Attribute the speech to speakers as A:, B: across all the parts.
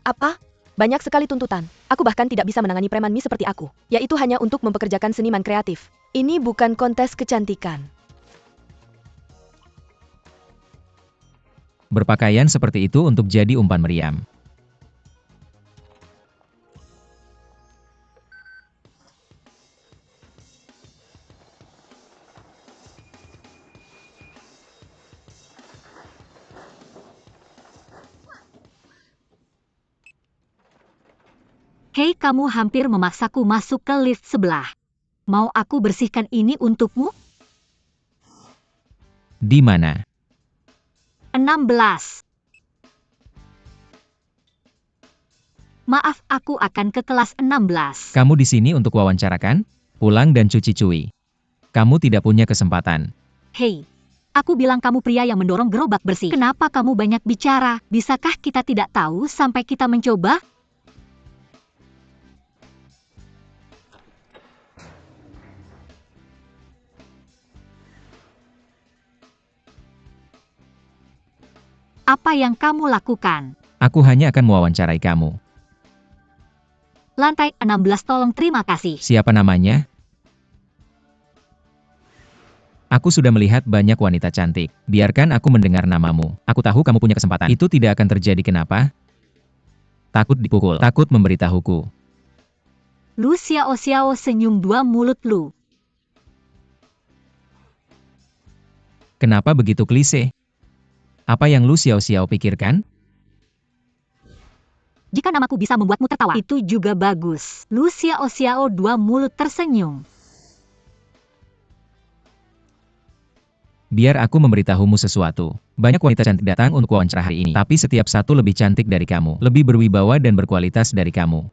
A: Apa? Banyak sekali tuntutan. Aku bahkan tidak bisa menangani preman Mi seperti aku. Yaitu hanya untuk mempekerjakan seniman kreatif. Ini bukan kontes kecantikan.
B: Berpakaian seperti itu untuk jadi umpan meriam.
C: Hei, kamu hampir memaksaku masuk ke lift sebelah. Mau aku bersihkan ini untukmu?
B: Di mana?
C: 16. Maaf, aku akan ke kelas 16.
B: Kamu di sini untuk wawancara kan? Pulang dan cuci cui. Kamu tidak punya kesempatan.
C: Hei, aku bilang kamu pria yang mendorong gerobak bersih. Kenapa kamu banyak bicara? Bisakah kita tidak tahu sampai kita mencoba? Apa yang kamu lakukan?
B: Aku hanya akan mewawancarai kamu.
C: Lantai 16, tolong, terima kasih.
B: Siapa namanya? Aku sudah melihat banyak wanita cantik. Biarkan aku mendengar namamu. Aku tahu kamu punya kesempatan. Itu tidak akan terjadi. Kenapa? Takut dipukul. Takut memberitahuku.
C: Lu Xiao senyum dua mulut lu.
B: Kenapa begitu klise? Apa yang Lu Xiao pikirkan?
C: Jika namaku bisa membuatmu tertawa, itu juga bagus. Lu Xiao dua mulut tersenyum.
B: Biar aku memberitahumu sesuatu. Banyak wanita cantik datang untuk wawancara hari ini. Tapi setiap satu lebih cantik dari kamu. Lebih berwibawa dan berkualitas dari kamu.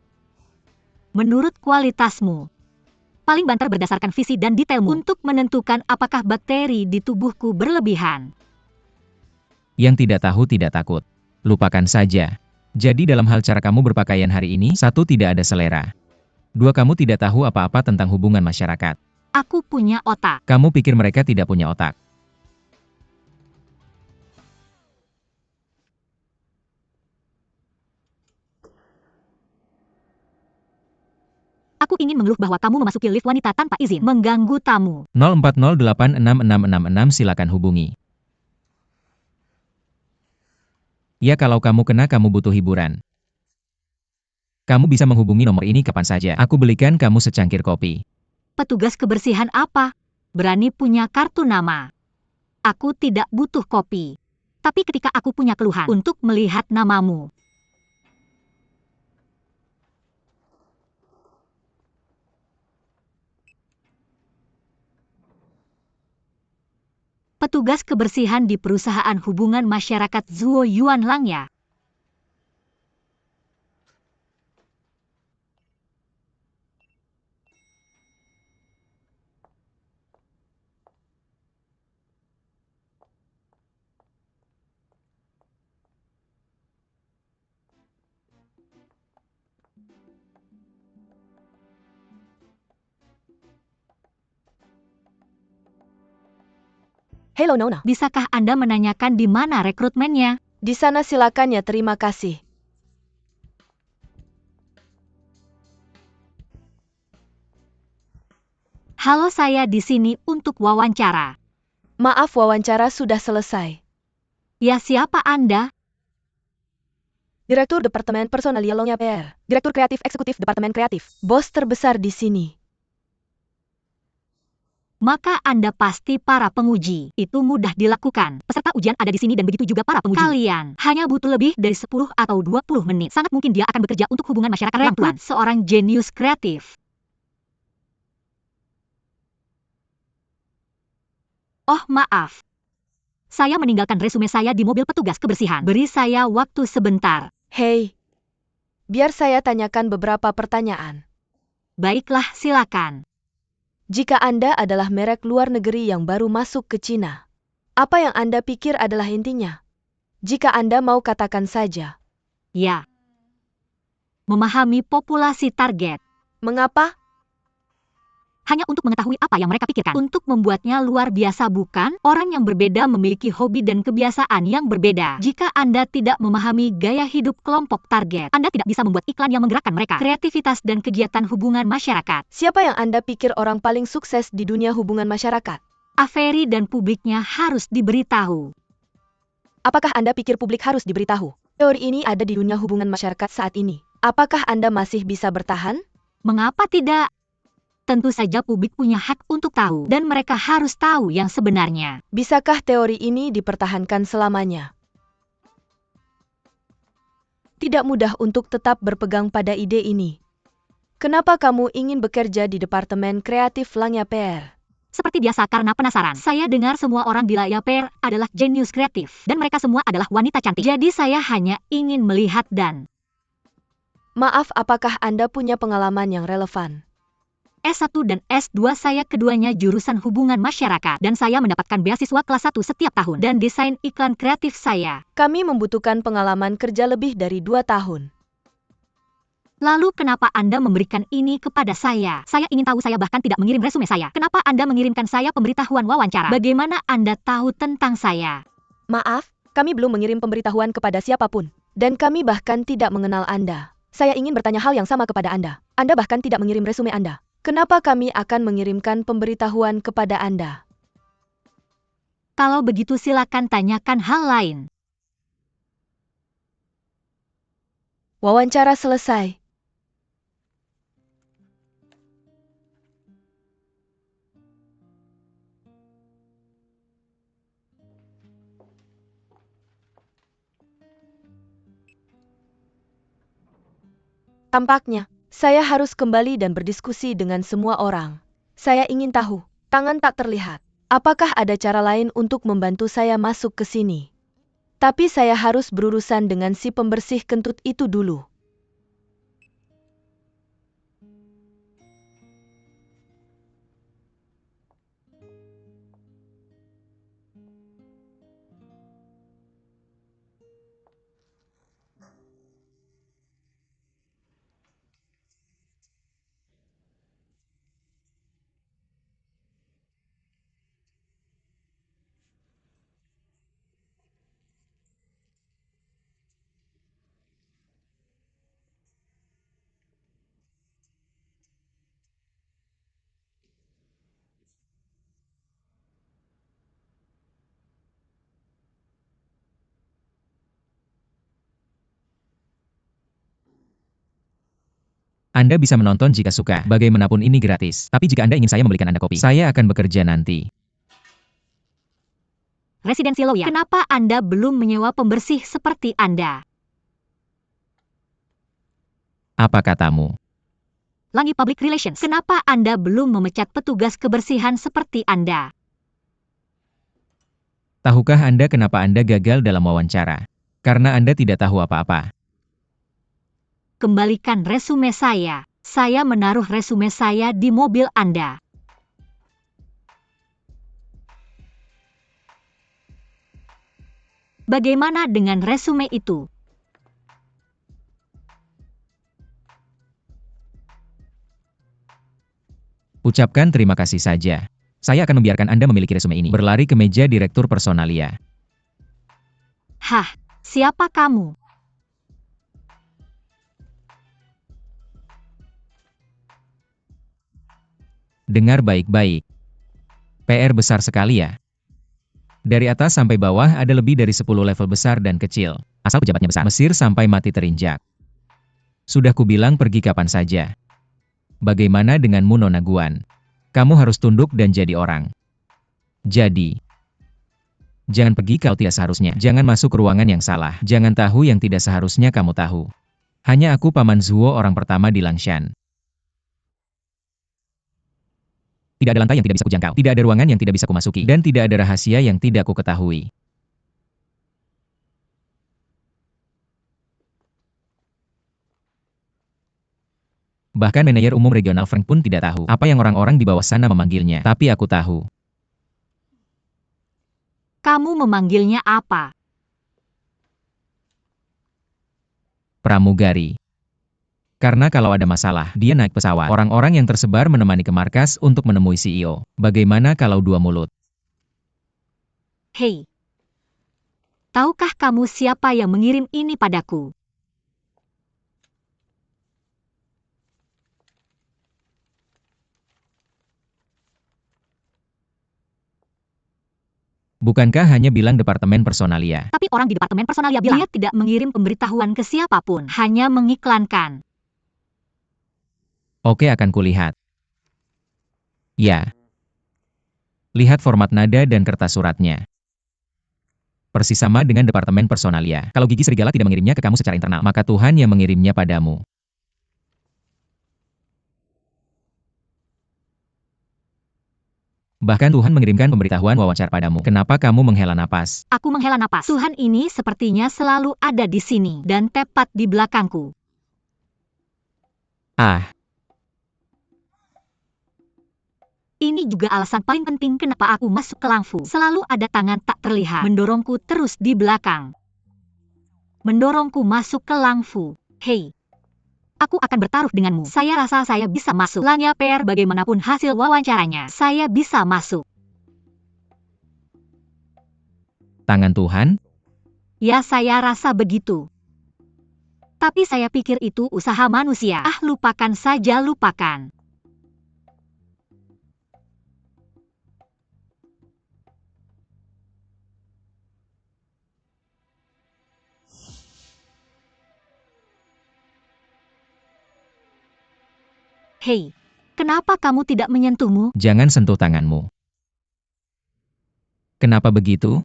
C: Menurut kualitasmu, paling banter berdasarkan visi dan detailmu untuk menentukan apakah bakteri di tubuhku berlebihan.
B: Yang tidak tahu tidak takut. Lupakan saja. Jadi dalam hal cara kamu berpakaian hari ini, 1, tidak ada selera. 2, kamu tidak tahu apa-apa tentang hubungan masyarakat.
C: Aku punya otak.
B: Kamu pikir mereka tidak punya otak.
C: Aku ingin mengeluh bahwa kamu memasuki lift wanita tanpa izin. Mengganggu tamu.
B: 04086666 silakan hubungi. Ya, kalau kamu kena kamu butuh hiburan. Kamu bisa menghubungi nomor ini kapan saja. Aku belikan kamu secangkir kopi.
C: Petugas kebersihan apa? Berani punya kartu nama. Aku tidak butuh kopi. Tapi ketika aku punya keluhan untuk melihat namamu. Petugas kebersihan di perusahaan hubungan masyarakat Zuo Yuan Lang ya.
A: Halo Nona.
C: Bisakah Anda menanyakan di mana rekrutmennya?
A: Di sana silakan ya, terima kasih.
C: Halo, saya di sini untuk wawancara.
A: Maaf, wawancara sudah selesai.
C: Ya, siapa Anda?
A: Direktur Departemen Personalia Longya PR. Direktur Kreatif Eksekutif Departemen Kreatif. Bos terbesar di sini.
C: Maka Anda pasti para penguji. Itu mudah dilakukan. Peserta ujian ada di sini dan begitu juga para penguji. Kalian hanya butuh lebih dari 10 atau 20 menit. Sangat mungkin dia akan bekerja untuk hubungan masyarakat Rangtuan. Seorang jenius kreatif. Oh, maaf. Saya meninggalkan resume saya di mobil petugas kebersihan. Beri saya waktu sebentar.
A: Hei, biar saya tanyakan beberapa pertanyaan.
C: Baiklah, silakan.
A: Jika Anda adalah merek luar negeri yang baru masuk ke Cina, apa yang Anda pikir adalah intinya? Jika Anda mau katakan saja.
C: Ya. Memahami populasi target.
A: Mengapa?
C: hanya untuk mengetahui apa yang mereka pikirkan. Untuk membuatnya luar biasa bukan? Orang yang berbeda memiliki hobi dan kebiasaan yang berbeda. Jika Anda tidak memahami gaya hidup kelompok target, Anda tidak bisa membuat iklan yang menggerakkan mereka. Kreativitas dan kegiatan hubungan masyarakat.
A: Siapa yang Anda pikir orang paling sukses di dunia hubungan masyarakat?
C: Avery dan publiknya harus diberitahu.
A: Apakah Anda pikir publik harus diberitahu? Teori ini ada di dunia hubungan masyarakat saat ini. Apakah Anda masih bisa bertahan?
C: Mengapa tidak? Tentu saja publik punya hak untuk tahu, dan mereka harus tahu yang sebenarnya.
A: Bisakah teori ini dipertahankan selamanya? Tidak mudah untuk tetap berpegang pada ide ini. Kenapa kamu ingin bekerja di Departemen Kreatif Langya PR?
C: Seperti biasa karena penasaran. Saya dengar semua orang di Langya PR adalah jenius kreatif, dan mereka semua adalah wanita cantik. Jadi saya hanya ingin melihat dan...
A: Maaf, apakah Anda punya pengalaman yang relevan?
C: S1 dan S2 saya keduanya jurusan hubungan masyarakat, dan saya mendapatkan beasiswa kelas 1 setiap tahun, dan desain iklan kreatif saya.
A: Kami membutuhkan pengalaman kerja lebih dari 2 tahun.
C: Lalu kenapa Anda memberikan ini kepada saya? Saya ingin tahu, saya bahkan tidak mengirim resume saya. Kenapa Anda mengirimkan saya pemberitahuan wawancara? Bagaimana Anda tahu tentang saya?
A: Maaf, kami belum mengirim pemberitahuan kepada siapapun. Dan kami bahkan tidak mengenal Anda. Saya ingin bertanya hal yang sama kepada Anda. Anda bahkan tidak mengirim resume Anda. Kenapa kami akan mengirimkan pemberitahuan kepada Anda?
C: Kalau begitu silakan tanyakan hal lain.
A: Wawancara selesai. Tampaknya, saya harus kembali dan berdiskusi dengan semua orang. Saya ingin tahu, tangan tak terlihat. Apakah ada cara lain untuk membantu saya masuk ke sini? Tapi saya harus berurusan dengan si pembersih kentut itu dulu.
B: Anda bisa menonton jika suka. Bagaimanapun ini gratis. Tapi jika Anda ingin saya membelikan Anda kopi, saya akan bekerja nanti.
C: Residensi Loya. Kenapa Anda belum menyewa pembersih seperti Anda?
B: Apa katamu?
C: Langi Public Relations. Kenapa Anda belum memecat petugas kebersihan seperti Anda?
B: Tahukah Anda kenapa Anda gagal dalam wawancara? Karena Anda tidak tahu apa-apa.
C: Kembalikan resume saya. Saya menaruh resume saya di mobil Anda. Bagaimana dengan resume itu?
B: Ucapkan terima kasih saja. Saya akan membiarkan Anda memiliki resume ini. Berlari ke meja Direktur Personalia.
C: Hah, siapa kamu?
B: Dengar baik-baik. PR besar sekali ya. Dari atas sampai bawah ada lebih dari 10 level besar dan kecil. Asal pejabatnya besar. Mesir sampai mati terinjak. Sudah kubilang pergi kapan saja. Bagaimana denganmu Nona Guan? Kamu harus tunduk dan jadi orang. Jadi. Jangan pergi kalau tidak seharusnya. Jangan masuk ruangan yang salah. Jangan tahu yang tidak seharusnya kamu tahu. Hanya aku Paman Zuo orang pertama di Langshan. Tidak ada lantai yang tidak bisa kujangkau. Tidak ada ruangan yang tidak bisa kumasuki. Dan tidak ada rahasia yang tidak ku ketahui. Bahkan manajer umum regional Frank pun tidak tahu apa yang orang-orang di bawah sana memanggilnya. Tapi aku tahu.
C: Kamu memanggilnya apa?
B: Pramugari. Karena kalau ada masalah, dia naik pesawat. Orang-orang yang tersebar menemani ke markas untuk menemui CEO. Bagaimana kalau dua mulut?
C: Hei, tahukah kamu siapa yang mengirim ini padaku?
B: Bukankah hanya bilang departemen personalia?
C: Tapi orang di departemen personalia bilang dia tidak mengirim pemberitahuan ke siapapun, hanya mengiklankan.
B: Oke, akan kulihat. Ya. Lihat format nada dan kertas suratnya. Persis sama dengan departemen personalia. Kalau gigi serigala tidak mengirimnya ke kamu secara internal, maka Tuhan yang mengirimnya padamu. Bahkan Tuhan mengirimkan pemberitahuan wawancara padamu. Kenapa kamu menghela napas?
C: Aku menghela napas. Tuhan ini sepertinya selalu ada di sini dan tepat di belakangku.
B: Ah,
C: Ini juga alasan paling penting kenapa aku masuk ke Langfu. Selalu ada tangan tak terlihat mendorongku terus di belakang. Mendorongku masuk ke Langfu. Hei, aku akan bertaruh denganmu. Saya rasa saya bisa masuk. Lanya PR bagaimanapun hasil wawancaranya, saya bisa masuk.
B: tangan Tuhan?
C: Ya, saya rasa begitu. Tapi saya pikir itu usaha manusia. Ah, lupakan saja, lupakan. Hei, kenapa kamu tidak menyentuhmu?
B: Jangan sentuh tanganmu. Kenapa begitu?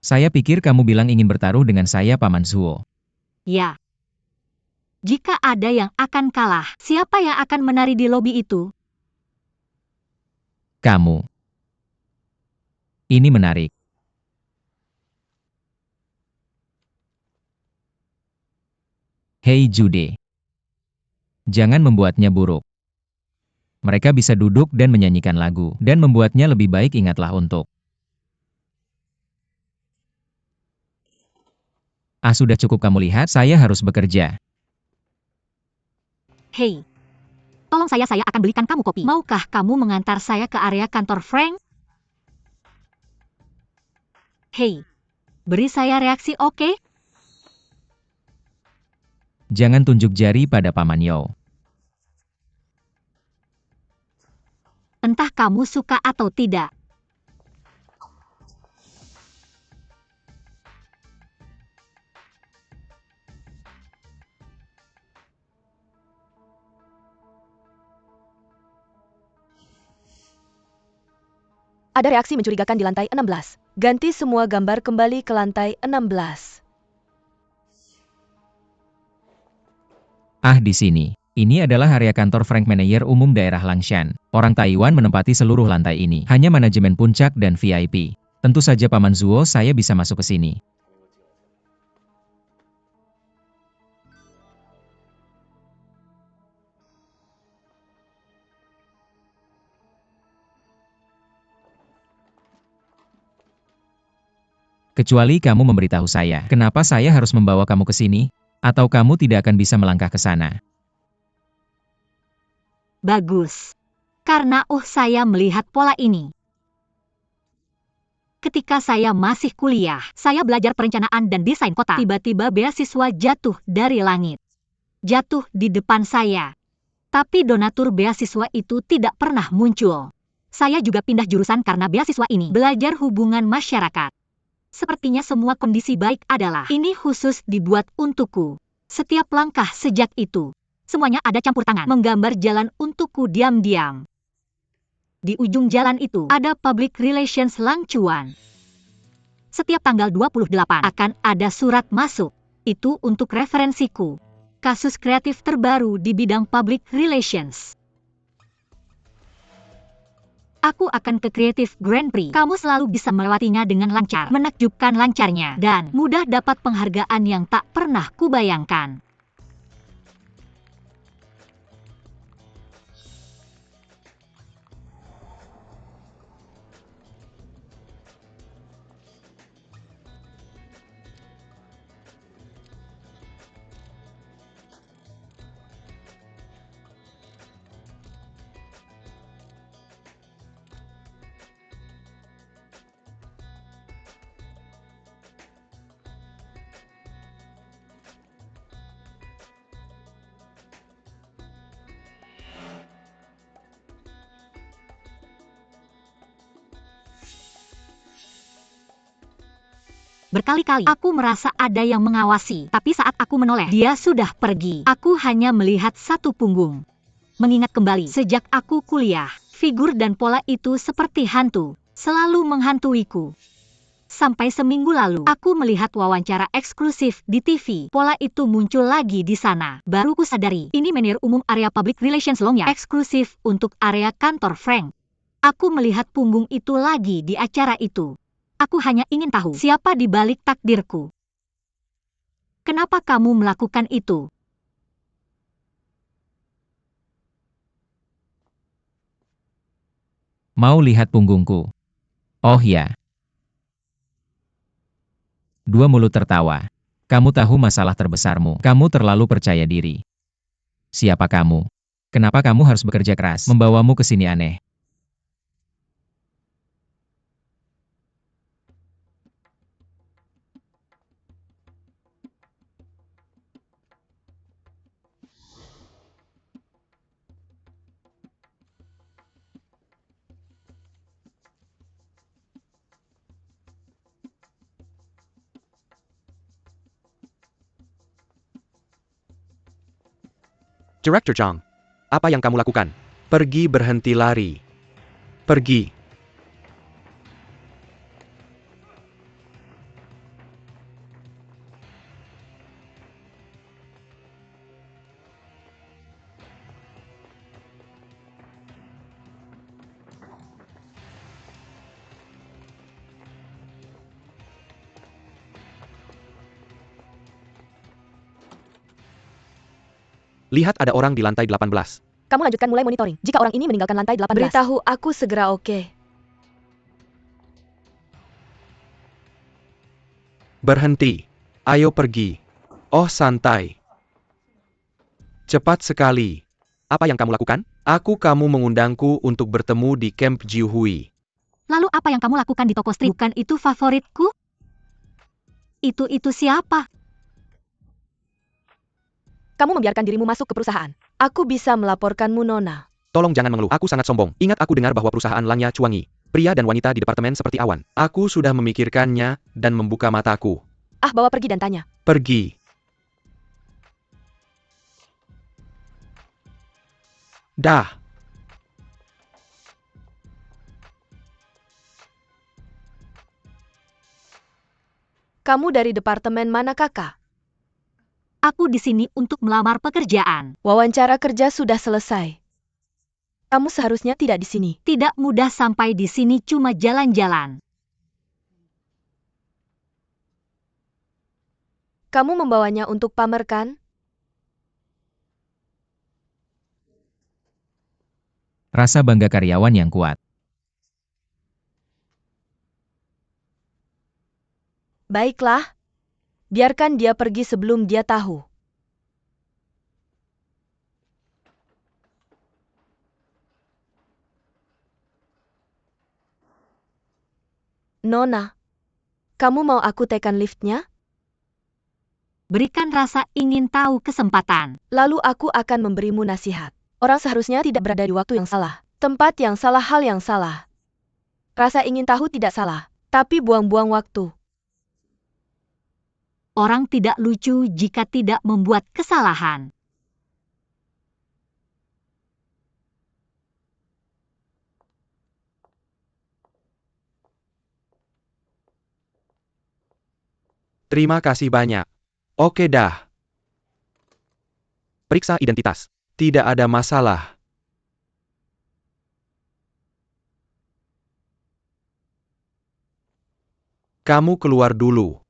B: Saya pikir kamu bilang ingin bertaruh dengan saya, Paman Zuo.
C: Ya. Jika ada yang akan kalah, siapa yang akan menari di lobi itu?
B: Kamu. Ini menarik. Hei Jude. Jangan membuatnya buruk. Mereka bisa duduk dan menyanyikan lagu, dan membuatnya lebih baik. Ingatlah untuk. Ah, sudah cukup kamu lihat, saya harus bekerja.
C: Hei, tolong saya akan belikan kamu kopi. Maukah kamu mengantar saya ke area kantor Frank? Hei, beri saya reaksi oke?
B: Jangan tunjuk jari pada Paman Yao.
C: Entah kamu suka atau tidak.
A: Ada reaksi mencurigakan di lantai 16. Ganti semua gambar kembali ke lantai 16.
B: Ah, di sini. Ini adalah area kantor Frank Manager Umum Daerah Langshan. Orang Taiwan menempati seluruh lantai ini. Hanya manajemen puncak dan VIP. Tentu saja Paman Zuo, saya bisa masuk ke sini. Kecuali kamu memberitahu saya, kenapa saya harus membawa kamu ke sini? Atau kamu tidak akan bisa melangkah ke sana?
C: Bagus. Karena saya melihat pola ini. Ketika saya masih kuliah, saya belajar perencanaan dan desain kota. Tiba-tiba beasiswa jatuh dari langit. Jatuh di depan saya. Tapi donatur beasiswa itu tidak pernah muncul. Saya juga pindah jurusan karena beasiswa ini. Belajar hubungan masyarakat. Sepertinya semua kondisi baik adalah ini khusus dibuat untukku. Setiap langkah sejak itu. Semuanya ada campur tangan. Menggambar jalan untukku diam-diam. Di ujung jalan itu ada Public Relations Langcuan. Setiap tanggal 28 akan ada surat masuk. Itu untuk referensiku. Kasus kreatif terbaru di bidang Public Relations. Aku akan ke Creative Grand Prix. Kamu selalu bisa melewatinya dengan lancar. Menakjubkan lancarnya. Dan mudah dapat penghargaan yang tak pernah kubayangkan. Berkali-kali aku merasa ada yang mengawasi, tapi saat aku menoleh, dia sudah pergi. Aku hanya melihat satu punggung. Mengingat kembali, sejak aku kuliah, figur dan pola itu seperti hantu, selalu menghantuiku. Sampai seminggu lalu, aku melihat wawancara eksklusif di TV. Pola itu muncul lagi di sana. Baru ku sadari, ini menir umum area public relations Longya, eksklusif untuk area kantor Frank. Aku melihat punggung itu lagi di acara itu. Aku hanya ingin tahu siapa di balik takdirku. Kenapa kamu melakukan itu?
B: Mau lihat punggungku? Oh ya. Dua mulut tertawa. Kamu tahu masalah terbesarmu. Kamu terlalu percaya diri. Siapa kamu? Kenapa kamu harus bekerja keras? Membawamu ke sini aneh.
D: Director Chang, apa yang kamu lakukan? Pergi berhenti lari. Pergi. Lihat ada orang di lantai 18.
A: Kamu lanjutkan mulai monitoring. Jika orang ini meninggalkan lantai 18, beritahu aku segera, oke?
D: Berhenti. Ayo pergi. Oh santai. Cepat sekali. Apa yang kamu lakukan? Kamu mengundangku untuk bertemu di Camp Jiuhui.
C: Lalu apa yang kamu lakukan di toko strip? Bukan itu favoritku? Itu siapa?
A: Kamu membiarkan dirimu masuk ke perusahaan. Aku bisa melaporkanmu, Nona.
D: Tolong jangan mengeluh, aku sangat sombong. Ingat aku dengar bahwa perusahaan Langya Cuangi. Pria dan wanita di departemen seperti awan. Aku sudah memikirkannya dan membuka mataku.
A: Bawa pergi dan tanya.
D: Pergi. Dah.
A: Kamu dari departemen mana, Kakak?
C: Aku di sini untuk melamar pekerjaan.
A: Wawancara kerja sudah selesai. Kamu seharusnya tidak di sini.
C: Tidak mudah sampai di sini, cuma jalan-jalan.
A: Kamu membawanya untuk pamer, kan?
B: Rasa bangga karyawan yang kuat.
A: Baiklah. Biarkan dia pergi sebelum dia tahu. Nona, kamu mau aku tekan liftnya?
C: Berikan rasa ingin tahu kesempatan.
A: Lalu aku akan memberimu nasihat. Orang seharusnya tidak berada di waktu yang salah, tempat yang salah, hal yang salah. Rasa ingin tahu tidak salah, tapi buang-buang waktu.
C: Orang tidak lucu jika tidak membuat kesalahan.
D: Terima kasih banyak. Oke dah. Periksa identitas. Tidak ada masalah. Kamu keluar dulu.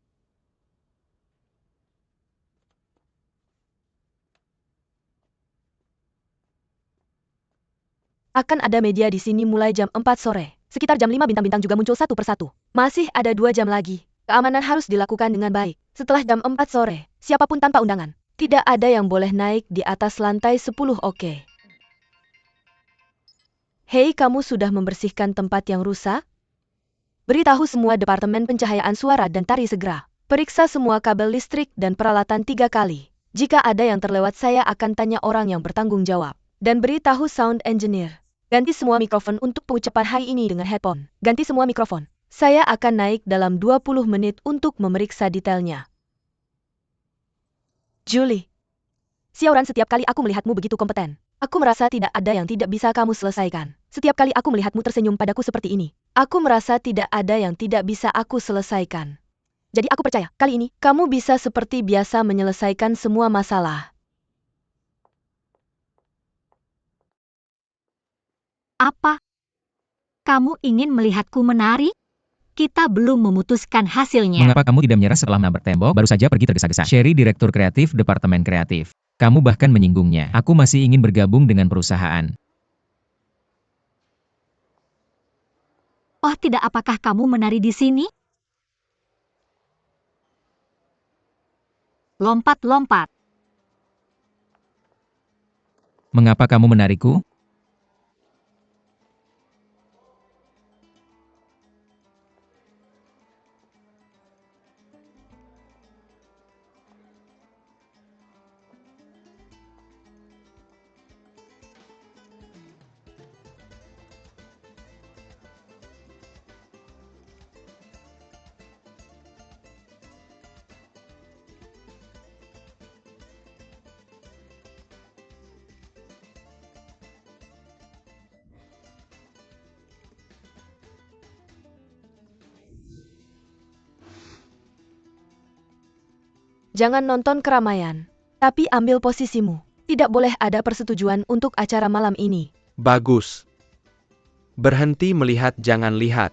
A: Akan ada media di sini mulai jam 4 sore. Sekitar jam 5 bintang-bintang juga muncul satu persatu. Masih ada 2 jam lagi. Keamanan harus dilakukan dengan baik. Setelah jam 4 sore, siapapun tanpa undangan. Tidak ada yang boleh naik di atas lantai 10, oke? Hei, kamu sudah membersihkan tempat yang rusak? Beritahu semua departemen pencahayaan suara dan tari segera. Periksa semua kabel listrik dan peralatan 3 kali. Jika ada yang terlewat, saya akan tanya orang yang bertanggung jawab. Dan beritahu sound engineer. Ganti semua mikrofon untuk pengucapan hai ini dengan headphone. Ganti semua mikrofon. Saya akan naik dalam 20 menit untuk memeriksa detailnya. Julie. Siauran, setiap kali aku melihatmu begitu kompeten. Aku merasa tidak ada yang tidak bisa kamu selesaikan. Setiap kali aku melihatmu tersenyum padaku seperti ini, aku merasa tidak ada yang tidak bisa aku selesaikan. Jadi aku percaya, kali ini, kamu bisa seperti biasa menyelesaikan semua masalah.
C: Apa? Kamu ingin melihatku menari? Kita belum memutuskan hasilnya.
B: Mengapa kamu tidak menyerah setelah menabrak tembok, baru saja pergi tergesa-gesa? Sherry, Direktur Kreatif Departemen Kreatif. Kamu bahkan menyinggungnya. Aku masih ingin bergabung dengan perusahaan.
C: Oh tidak, apakah kamu menari di sini? Lompat-lompat.
B: Mengapa kamu menariku?
A: Jangan nonton keramaian, tapi ambil posisimu. Tidak boleh ada persetujuan untuk acara malam ini.
D: Bagus. Berhenti melihat, jangan lihat.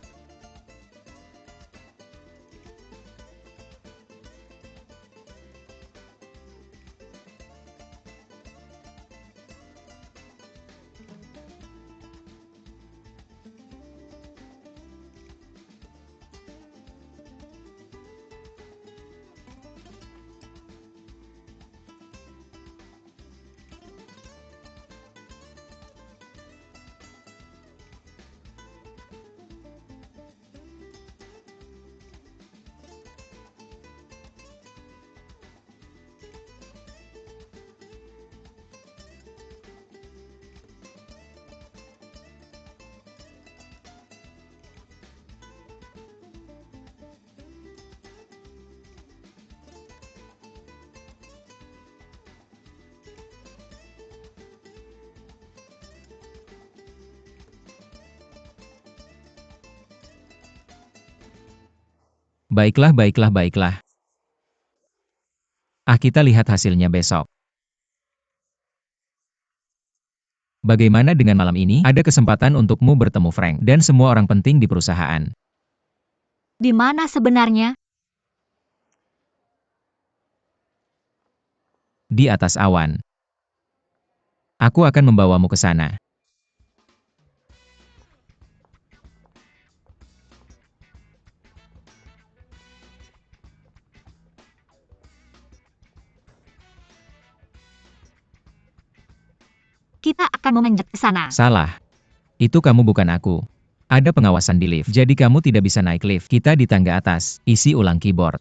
B: Baiklah, baiklah, baiklah. Kita lihat hasilnya besok. Bagaimana dengan malam ini? Ada kesempatan untukmu bertemu Frank dan semua orang penting di perusahaan.
C: Di mana sebenarnya?
B: Di atas awan. Aku akan membawamu ke sana.
C: Kita akan memanjat ke sana.
B: Salah. Itu kamu, bukan aku. Ada pengawasan di lift, jadi kamu tidak bisa naik lift. Kita di tangga atas. Isi ulang keyboard.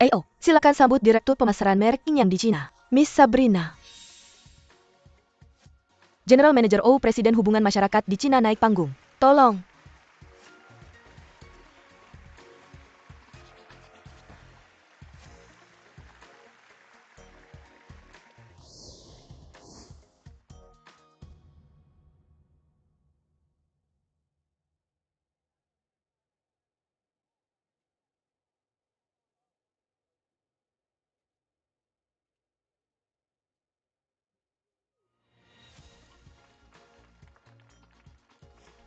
A: AO, silakan sambut Direktur Pemasaran merek King yang di Cina, Miss Sabrina. General Manager O Presiden Hubungan Masyarakat di Cina naik panggung. Tolong.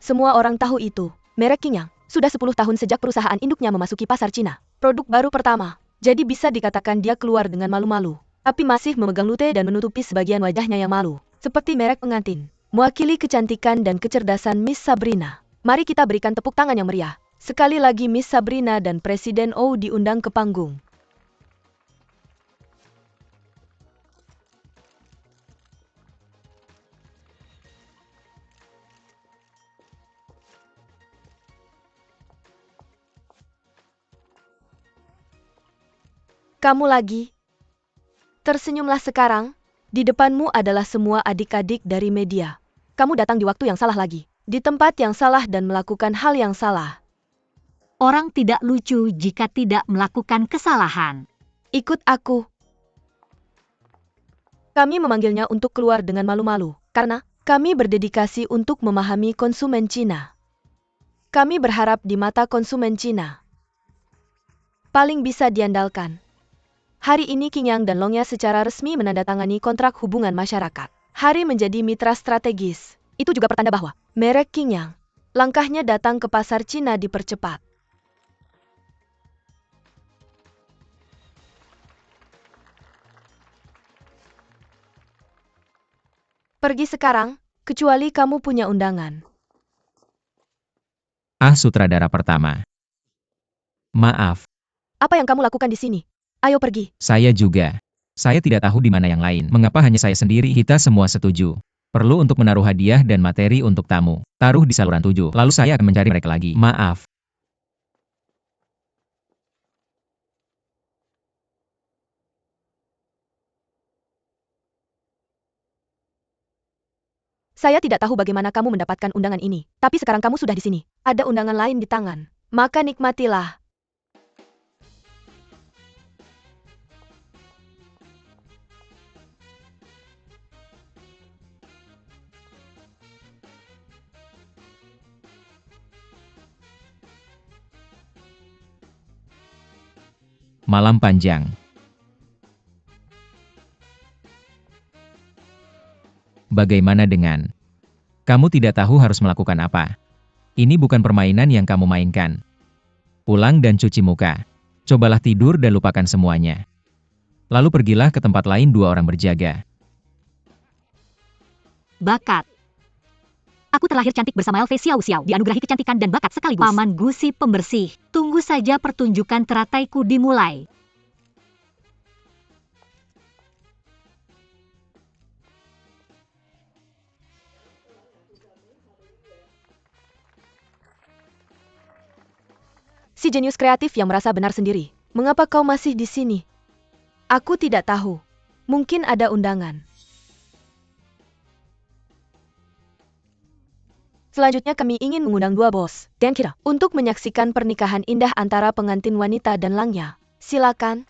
A: Semua orang tahu itu. Merek King Yang sudah 10 tahun sejak perusahaan induknya memasuki pasar Cina. Produk baru pertama. Jadi bisa dikatakan dia keluar dengan malu-malu. Tapi masih memegang lute dan menutupi sebagian wajahnya yang malu. Seperti merek pengantin. Mewakili kecantikan dan kecerdasan Miss Sabrina. Mari kita berikan tepuk tangan yang meriah. Sekali lagi Miss Sabrina dan Presiden O diundang ke panggung. Kamu lagi? Tersenyumlah sekarang. Di depanmu adalah semua adik-adik dari media. Kamu datang di waktu yang salah lagi. Di tempat yang salah dan melakukan hal yang salah.
C: Orang tidak lucu jika tidak melakukan kesalahan.
A: Ikut aku. Kami memanggilnya untuk keluar dengan malu-malu, karena kami berdedikasi untuk memahami konsumen Cina. Kami berharap di mata konsumen Cina paling bisa diandalkan. Hari ini King Yang dan Longya secara resmi menandatangani kontrak hubungan masyarakat. Hari menjadi mitra strategis. Itu juga pertanda bahwa merek King Yang langkahnya datang ke pasar Cina dipercepat. Pergi sekarang, kecuali kamu punya undangan.
B: Sutradara pertama. Maaf,
A: Apa yang kamu lakukan di sini? Ayo pergi.
B: saya juga. Saya tidak tahu di mana yang lain. Mengapa hanya saya sendiri? Kita semua setuju. Perlu untuk menaruh hadiah dan materi untuk tamu. Taruh di saluran 7. Lalu saya akan mencari mereka lagi. Maaf.
A: Saya tidak tahu bagaimana kamu mendapatkan undangan ini, tapi sekarang kamu sudah di sini. Ada undangan lain di tangan. Maka nikmatilah.
B: Malam panjang. Bagaimana dengan? Kamu tidak tahu harus melakukan apa. Ini bukan permainan yang kamu mainkan. Pulang dan cuci muka. Cobalah tidur dan lupakan semuanya. Lalu pergilah ke tempat lain 2 orang berjaga.
C: Bakat. Aku terlahir cantik bersama LV Xiao Xiao, dianugerahi kecantikan dan bakat sekaligus. Paman Gusi pembersih, tunggu saja pertunjukan terataiku dimulai.
A: Si jenius kreatif yang merasa benar sendiri. Mengapa kau masih di sini? Aku tidak tahu. Mungkin ada undangan. Selanjutnya kami ingin mengundang 2 bos, dan Kira, untuk menyaksikan pernikahan indah antara pengantin wanita dan Langya. Silakan.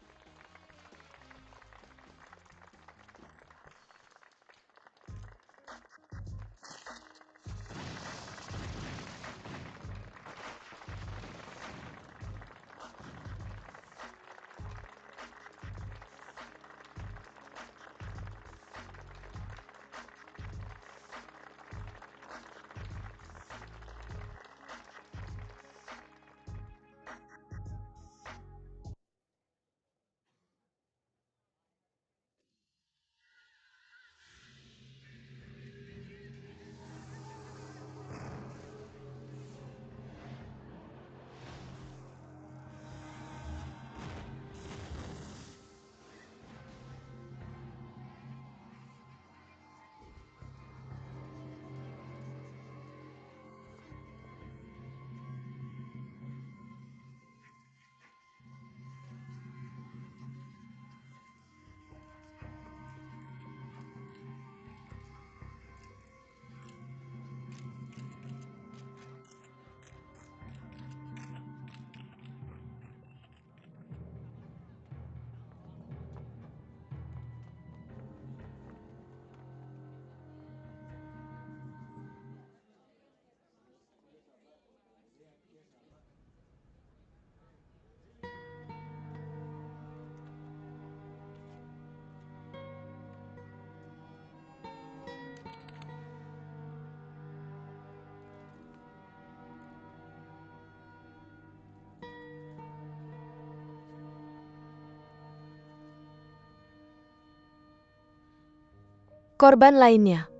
A: korban lainnya.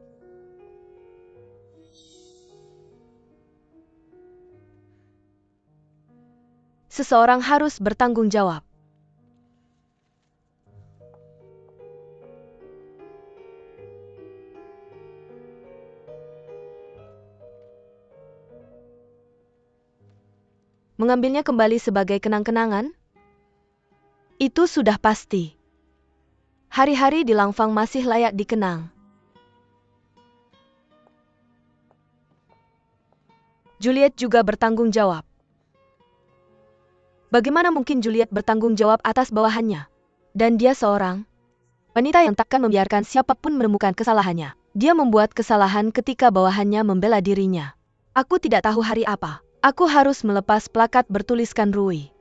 A: Seseorang harus bertanggung jawab. Mengambilnya kembali sebagai kenang-kenangan? Itu sudah pasti. Hari-hari di Langfang masih layak dikenang. Juliet juga bertanggung jawab. Bagaimana mungkin Juliet bertanggung jawab atas bawahannya? Dan dia seorang wanita yang takkan membiarkan siapapun menemukan kesalahannya. Dia membuat kesalahan ketika bawahannya membela dirinya. Aku tidak tahu hari apa. Aku harus melepas plakat bertuliskan Rui.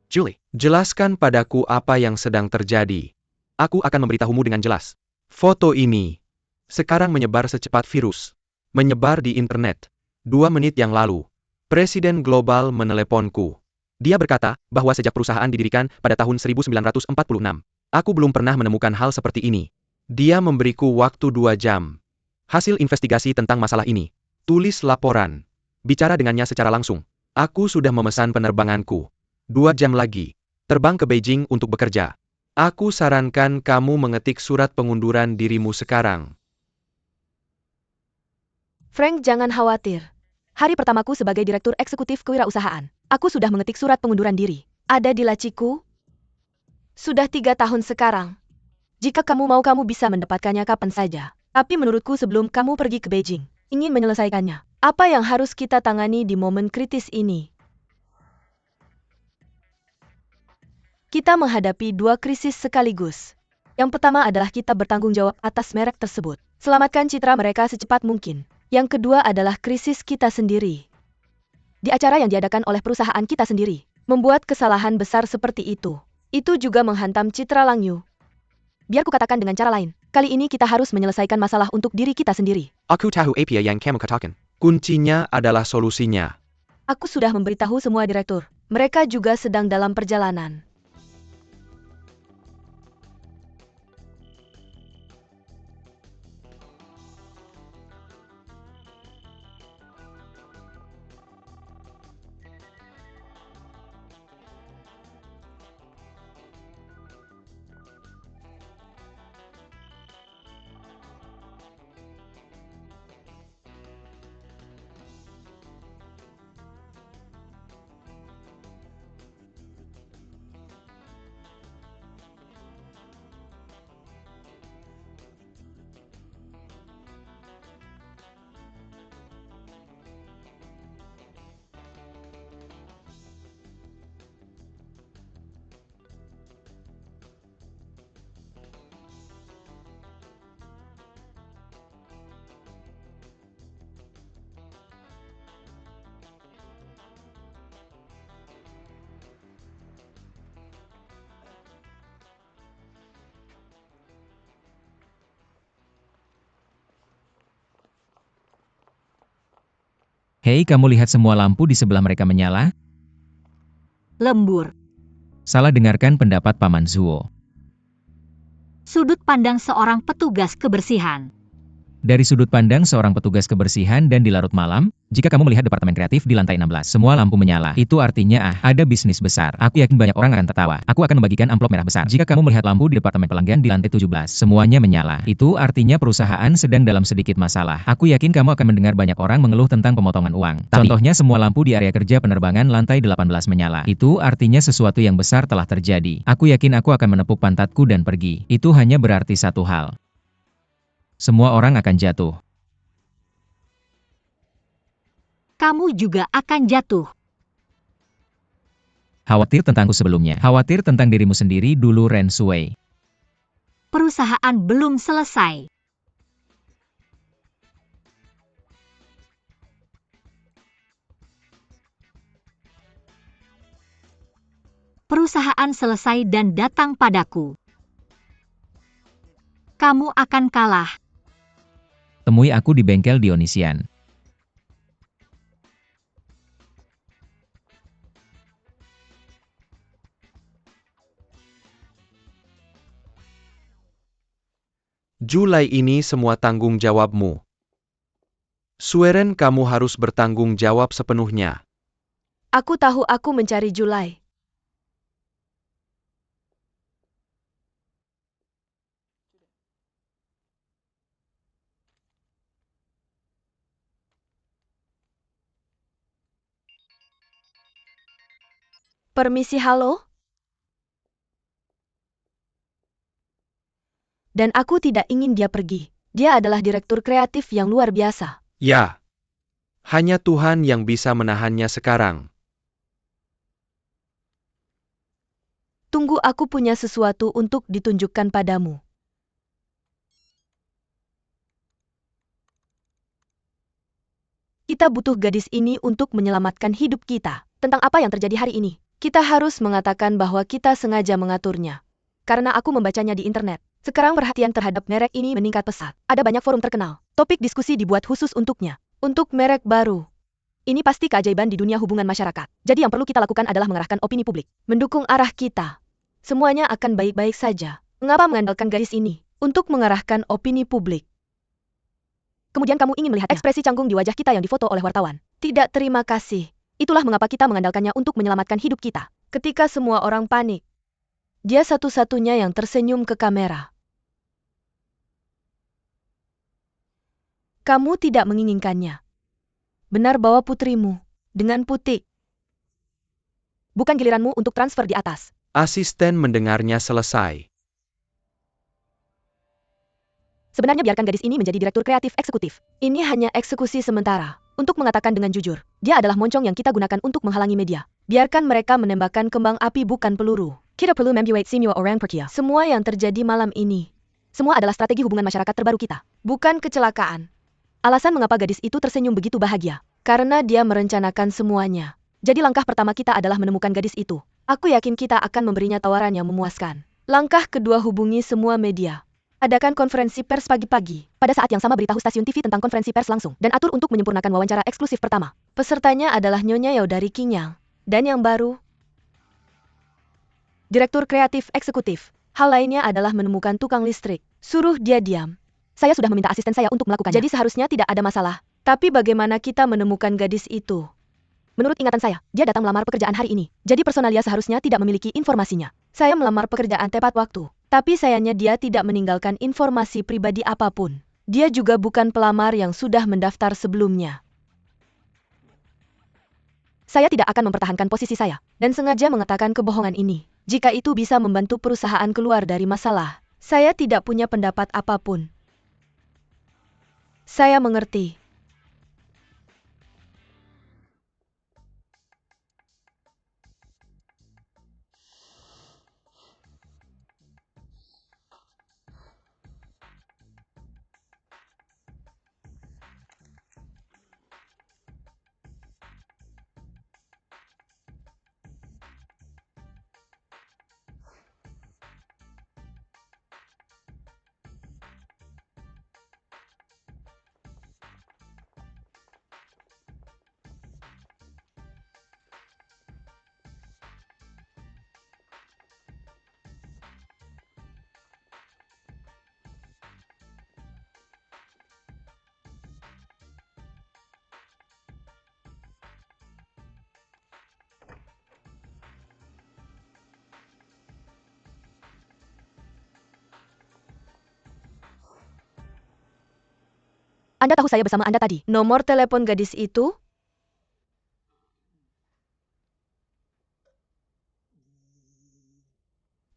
D: Julie, jelaskan padaku apa yang sedang terjadi. Aku akan memberitahumu dengan jelas. Foto ini sekarang menyebar secepat virus. Menyebar di internet. 2 menit yang lalu, Presiden Global meneleponku. Dia berkata bahwa sejak perusahaan didirikan pada tahun 1946, aku belum pernah menemukan hal seperti ini. Dia memberiku waktu 2 jam. Hasil investigasi tentang masalah ini. Tulis laporan. Bicara dengannya secara langsung. Aku sudah memesan penerbanganku. 2 jam lagi. Terbang ke Beijing untuk bekerja. Aku sarankan kamu mengetik surat pengunduran dirimu sekarang.
A: Frank, jangan khawatir. Hari pertamaku sebagai Direktur Eksekutif Kewirausahaan. Aku sudah mengetik surat pengunduran diri. Ada di laciku. Sudah 3 tahun sekarang. Jika kamu mau, kamu bisa mendapatkannya kapan saja. Tapi menurutku sebelum kamu pergi ke Beijing, ingin menyelesaikannya. Apa yang harus kita tangani di momen kritis ini? Kita menghadapi 2 krisis sekaligus. Yang pertama adalah kita bertanggung jawab atas merek tersebut. Selamatkan citra mereka secepat mungkin. Yang kedua adalah krisis kita sendiri. Di acara yang diadakan oleh perusahaan kita sendiri, membuat kesalahan besar seperti itu juga menghantam citra Lang Yu. Biar kukatakan dengan cara lain, kali ini kita harus menyelesaikan masalah untuk diri kita sendiri.
D: Aku tahu apa yang kamu katakan. Kuncinya adalah solusinya.
A: Aku sudah memberitahu semua direktur. Mereka juga sedang dalam perjalanan.
B: Hei, kamu lihat semua lampu di sebelah mereka menyala?
C: Lembur.
B: Salah dengarkan pendapat Paman Zuo.
C: Sudut pandang seorang petugas kebersihan.
B: Dari sudut pandang seorang petugas kebersihan dan di larut malam, jika kamu melihat departemen kreatif di lantai 16, semua lampu menyala. Itu artinya ada bisnis besar. Aku yakin banyak orang akan tertawa. Aku akan membagikan amplop merah besar. Jika kamu melihat lampu di departemen pelanggan di lantai 17, semuanya menyala. Itu artinya perusahaan sedang dalam sedikit masalah. Aku yakin kamu akan mendengar banyak orang mengeluh tentang pemotongan uang. Contohnya semua lampu di area kerja penerbangan lantai 18 menyala. Itu artinya sesuatu yang besar telah terjadi. Aku yakin aku akan menepuk pantatku dan pergi. Itu hanya berarti satu hal. Semua orang akan jatuh.
C: Kamu juga akan jatuh.
B: Khawatir tentangku sebelumnya. Khawatir tentang dirimu sendiri dulu, Ren Sui.
C: Perusahaan belum selesai. Perusahaan selesai dan datang padaku. Kamu akan kalah.
B: Temui aku di bengkel Dionysian.
D: Julai ini semua tanggung jawabmu. Sueren, kamu harus bertanggung jawab sepenuhnya.
A: Aku tahu aku mencari Julai. Permisi, halo? Dan aku tidak ingin dia pergi. Dia adalah direktur kreatif yang luar biasa.
D: Ya. Hanya Tuhan yang bisa menahannya sekarang.
A: Tunggu, aku punya sesuatu untuk ditunjukkan padamu. Kita butuh gadis ini untuk menyelamatkan hidup kita. Tentang apa yang terjadi hari ini, kita harus mengatakan bahwa kita sengaja mengaturnya. Karena aku membacanya di internet. Sekarang perhatian terhadap merek ini meningkat pesat. Ada banyak forum terkenal. Topik diskusi dibuat khusus untuknya. Untuk merek baru. Ini pasti keajaiban di dunia hubungan masyarakat. Jadi yang perlu kita lakukan adalah mengarahkan opini publik. Mendukung arah kita. Semuanya akan baik-baik saja. Mengapa mengandalkan gadis ini? Untuk mengarahkan opini publik. Kemudian kamu ingin melihat ekspresi canggung di wajah kita yang difoto oleh wartawan. Tidak, terima kasih. Itulah mengapa kita mengandalkannya untuk menyelamatkan hidup kita. Ketika semua orang panik, dia satu-satunya yang tersenyum ke kamera. Kamu tidak menginginkannya. Benar, bawa putrimu. Dengan putih. Bukan giliranmu untuk transfer di atas.
D: Asisten mendengarnya selesai.
A: Sebenarnya biarkan gadis ini menjadi direktur kreatif eksekutif. Ini hanya eksekusi sementara. Untuk mengatakan dengan jujur, dia adalah moncong yang kita gunakan untuk menghalangi media. Biarkan mereka menembakkan kembang api bukan peluru. Kita perlu membuat semua orang percaya. Semua yang terjadi malam ini. Semua adalah strategi hubungan masyarakat terbaru kita. Bukan kecelakaan. Alasan mengapa gadis itu tersenyum begitu bahagia. Karena dia merencanakan semuanya. Jadi langkah pertama kita adalah menemukan gadis itu. Aku yakin kita akan memberinya tawaran yang memuaskan. Langkah kedua, hubungi semua media. Adakan konferensi pers pagi-pagi. Pada saat yang sama beritahu stasiun TV tentang konferensi pers langsung. Dan atur untuk menyempurnakan wawancara eksklusif pertama. Pesertanya adalah Nyonya Yao dari Qingyang. Dan yang baru, direktur kreatif eksekutif. Hal lainnya adalah menemukan tukang listrik. Suruh dia diam. Saya sudah meminta asisten saya untuk melakukannya. Jadi seharusnya tidak ada masalah. Tapi bagaimana kita menemukan gadis itu? Menurut ingatan saya, dia datang melamar pekerjaan hari ini. Jadi personalia seharusnya tidak memiliki informasinya. Saya melamar pekerjaan tepat waktu. Tapi sayangnya dia tidak meninggalkan informasi pribadi apapun. Dia juga bukan pelamar yang sudah mendaftar sebelumnya. Saya tidak akan mempertahankan posisi saya, dan sengaja mengatakan kebohongan ini. Jika itu bisa membantu perusahaan keluar dari masalah, saya tidak punya pendapat apapun. Saya mengerti. Anda tahu saya bersama Anda tadi. Nomor telepon gadis itu?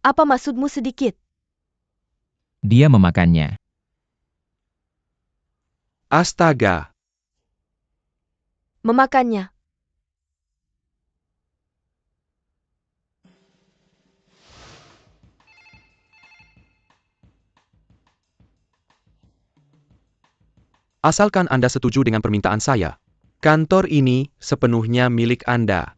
A: Apa maksudmu sedikit?
B: Dia memakannya.
D: Astaga.
A: Memakannya.
D: Asalkan Anda setuju dengan permintaan saya. Kantor ini sepenuhnya milik Anda.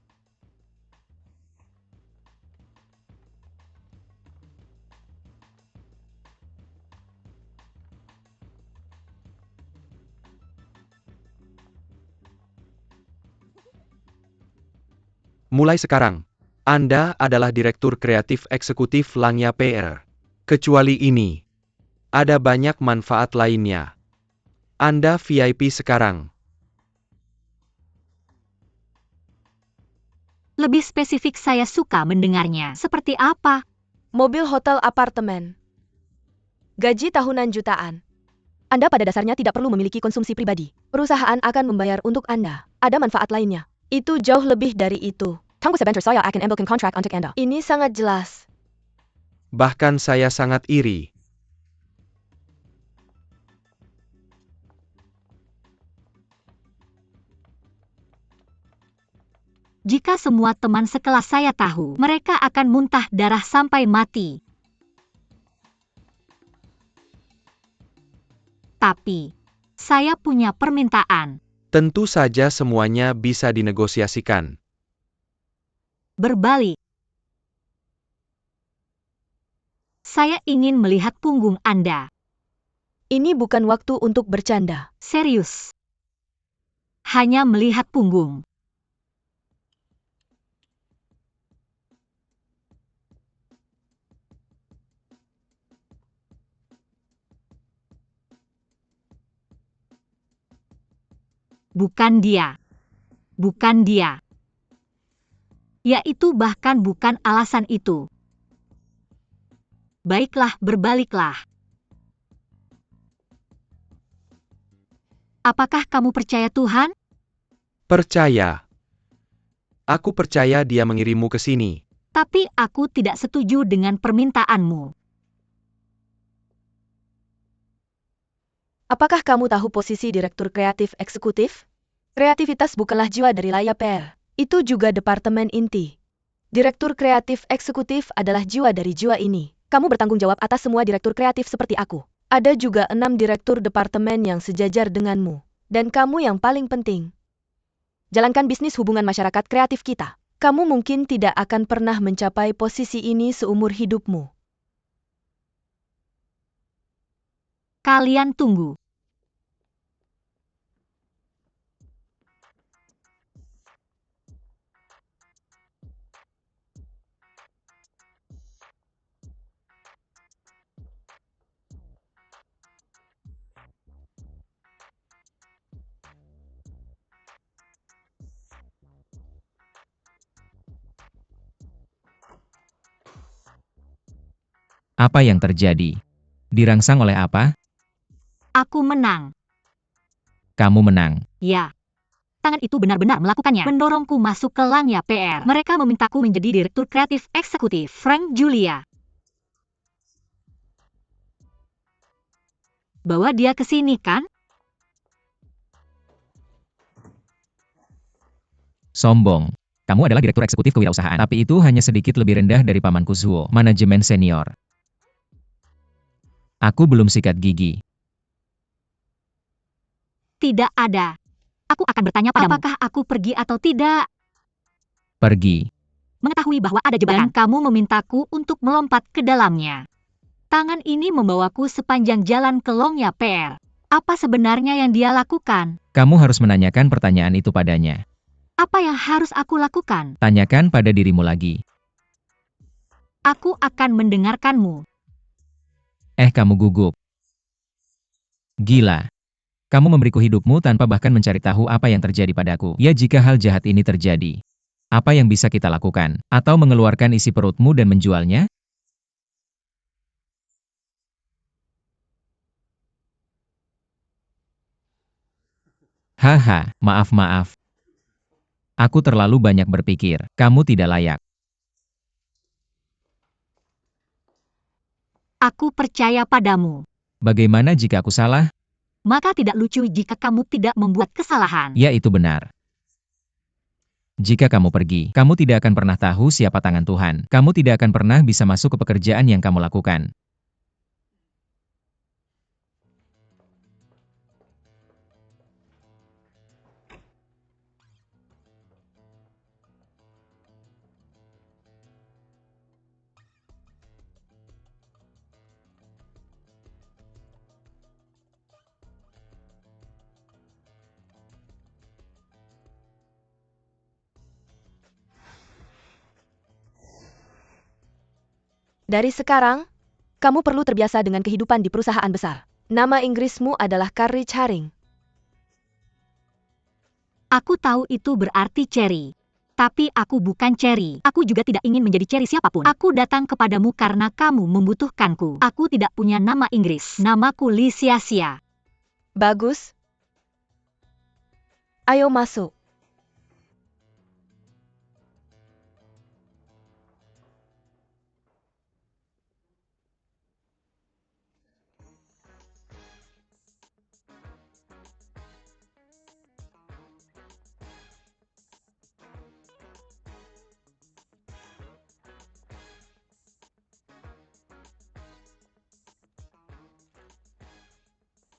D: Mulai sekarang, Anda adalah direktur kreatif eksekutif Langya PR. Kecuali ini, Ada banyak manfaat lainnya. Anda VIP sekarang.
C: Lebih spesifik saya suka mendengarnya. Seperti apa?
A: Mobil, hotel, apartemen. Gaji tahunan jutaan. Anda pada dasarnya tidak perlu memiliki konsumsi pribadi. Perusahaan akan membayar untuk Anda. Ada manfaat lainnya. Itu jauh lebih dari itu. Tunggu sebentar, saya akan ambilkan kontrak untuk Anda. Ini sangat jelas.
D: Bahkan saya sangat iri.
C: Jika semua teman sekelas saya tahu, mereka akan muntah darah sampai mati. Tapi, saya punya permintaan.
D: Tentu saja semuanya bisa dinegosiasikan.
C: Berbalik. Saya ingin melihat punggung Anda.
A: Ini bukan waktu untuk bercanda.
C: Serius. Hanya melihat punggung. Bukan dia. Bukan dia. Yaitu bahkan bukan alasan itu. Baiklah, berbaliklah. Apakah kamu percaya Tuhan?
D: Percaya. Aku percaya Dia mengirimmu ke sini.
C: Tapi aku tidak setuju dengan permintaanmu.
A: Apakah kamu tahu posisi direktur kreatif eksekutif? Kreativitas bukanlah jiwa dari layar PR. Itu juga departemen inti. Direktur kreatif eksekutif adalah jiwa dari jiwa ini. Kamu bertanggung jawab atas semua direktur kreatif seperti aku. Ada juga 6 direktur departemen yang sejajar denganmu. Dan kamu yang paling penting. Jalankan bisnis hubungan masyarakat kreatif kita. Kamu mungkin tidak akan pernah mencapai posisi ini seumur hidupmu.
C: Kalian tunggu.
B: Apa yang terjadi? Dirangsang oleh apa?
C: Aku menang.
B: Kamu menang.
C: Ya. Tangan itu benar-benar melakukannya. Mendorongku masuk ke Langya PR. Mereka memintaku menjadi direktur kreatif eksekutif. Frank Julia. Bawa dia ke sini, kan?
B: Sombong. Kamu adalah direktur eksekutif kewirausahaan, tapi itu hanya sedikit lebih rendah dari pamanku Zuo, manajemen senior. Aku belum sikat gigi.
C: Tidak ada. Aku akan bertanya padamu. Apakah aku pergi atau tidak?
B: Pergi.
C: Mengetahui bahwa ada jebakan, kamu memintaku untuk melompat ke dalamnya. Tangan ini membawaku sepanjang jalan ke Langya PR. Apa sebenarnya yang dia lakukan?
B: Kamu harus menanyakan pertanyaan itu padanya.
C: Apa yang harus aku lakukan?
B: Tanyakan pada dirimu lagi.
C: Aku akan mendengarkanmu.
B: Kamu gugup. Gila. Kamu memberiku hidupmu tanpa bahkan mencari tahu apa yang terjadi padaku. Ya, jika hal jahat ini terjadi, apa yang bisa kita lakukan? Atau mengeluarkan isi perutmu dan menjualnya? Haha, maaf. Aku terlalu banyak berpikir. Kamu tidak layak.
C: Aku percaya padamu.
B: Bagaimana jika aku salah?
C: Maka tidak lucu jika kamu tidak membuat kesalahan.
B: Ya, itu benar. Jika kamu pergi, kamu tidak akan pernah tahu siapa tangan Tuhan. Kamu tidak akan pernah bisa masuk ke pekerjaan yang kamu lakukan.
A: Dari sekarang, Kamu perlu terbiasa dengan kehidupan di perusahaan besar. Nama Inggrismu adalah Carrie Charing.
C: Aku tahu itu berarti Cherry. Tapi aku bukan Cherry. Aku juga tidak ingin menjadi Cherry siapapun. Aku datang kepadamu karena kamu membutuhkanku. Aku tidak punya nama Inggris. Namaku Lysiasia.
A: Bagus. Ayo masuk.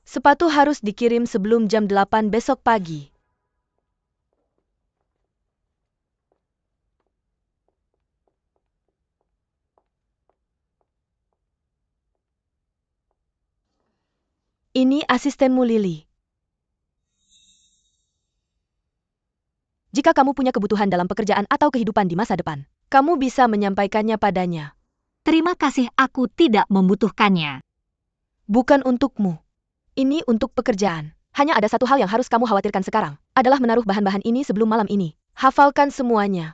A: Sepatu harus dikirim sebelum jam 8 besok pagi. Ini asistenmu Lily. Jika kamu punya kebutuhan dalam pekerjaan atau kehidupan di masa depan, kamu bisa menyampaikannya padanya.
C: Terima kasih, aku tidak membutuhkannya.
A: Bukan untukmu. Ini untuk pekerjaan. Hanya ada satu hal yang harus kamu khawatirkan sekarang, adalah menaruh bahan-bahan ini sebelum malam ini. Hafalkan semuanya.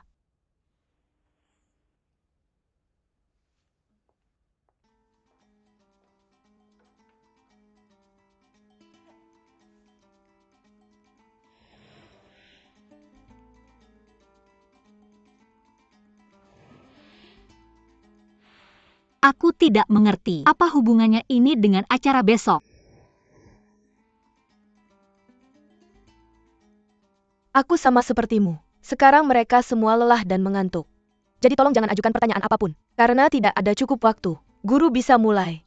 C: Aku tidak mengerti apa hubungannya ini dengan acara besok.
A: Aku sama sepertimu. Sekarang mereka semua lelah dan mengantuk. Jadi tolong jangan ajukan pertanyaan apapun, karena tidak ada cukup waktu. Guru bisa mulai.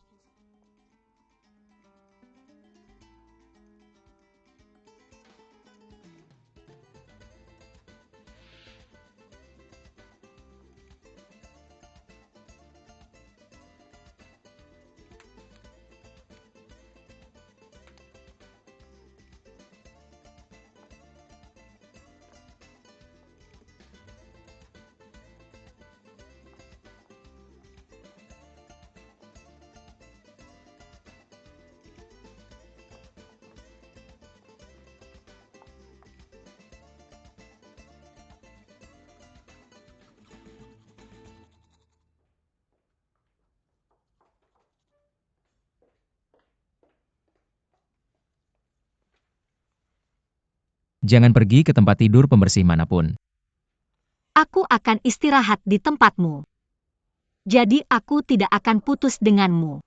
B: Jangan pergi ke tempat tidur pembersih manapun.
C: Aku akan istirahat di tempatmu. Jadi aku tidak akan putus denganmu.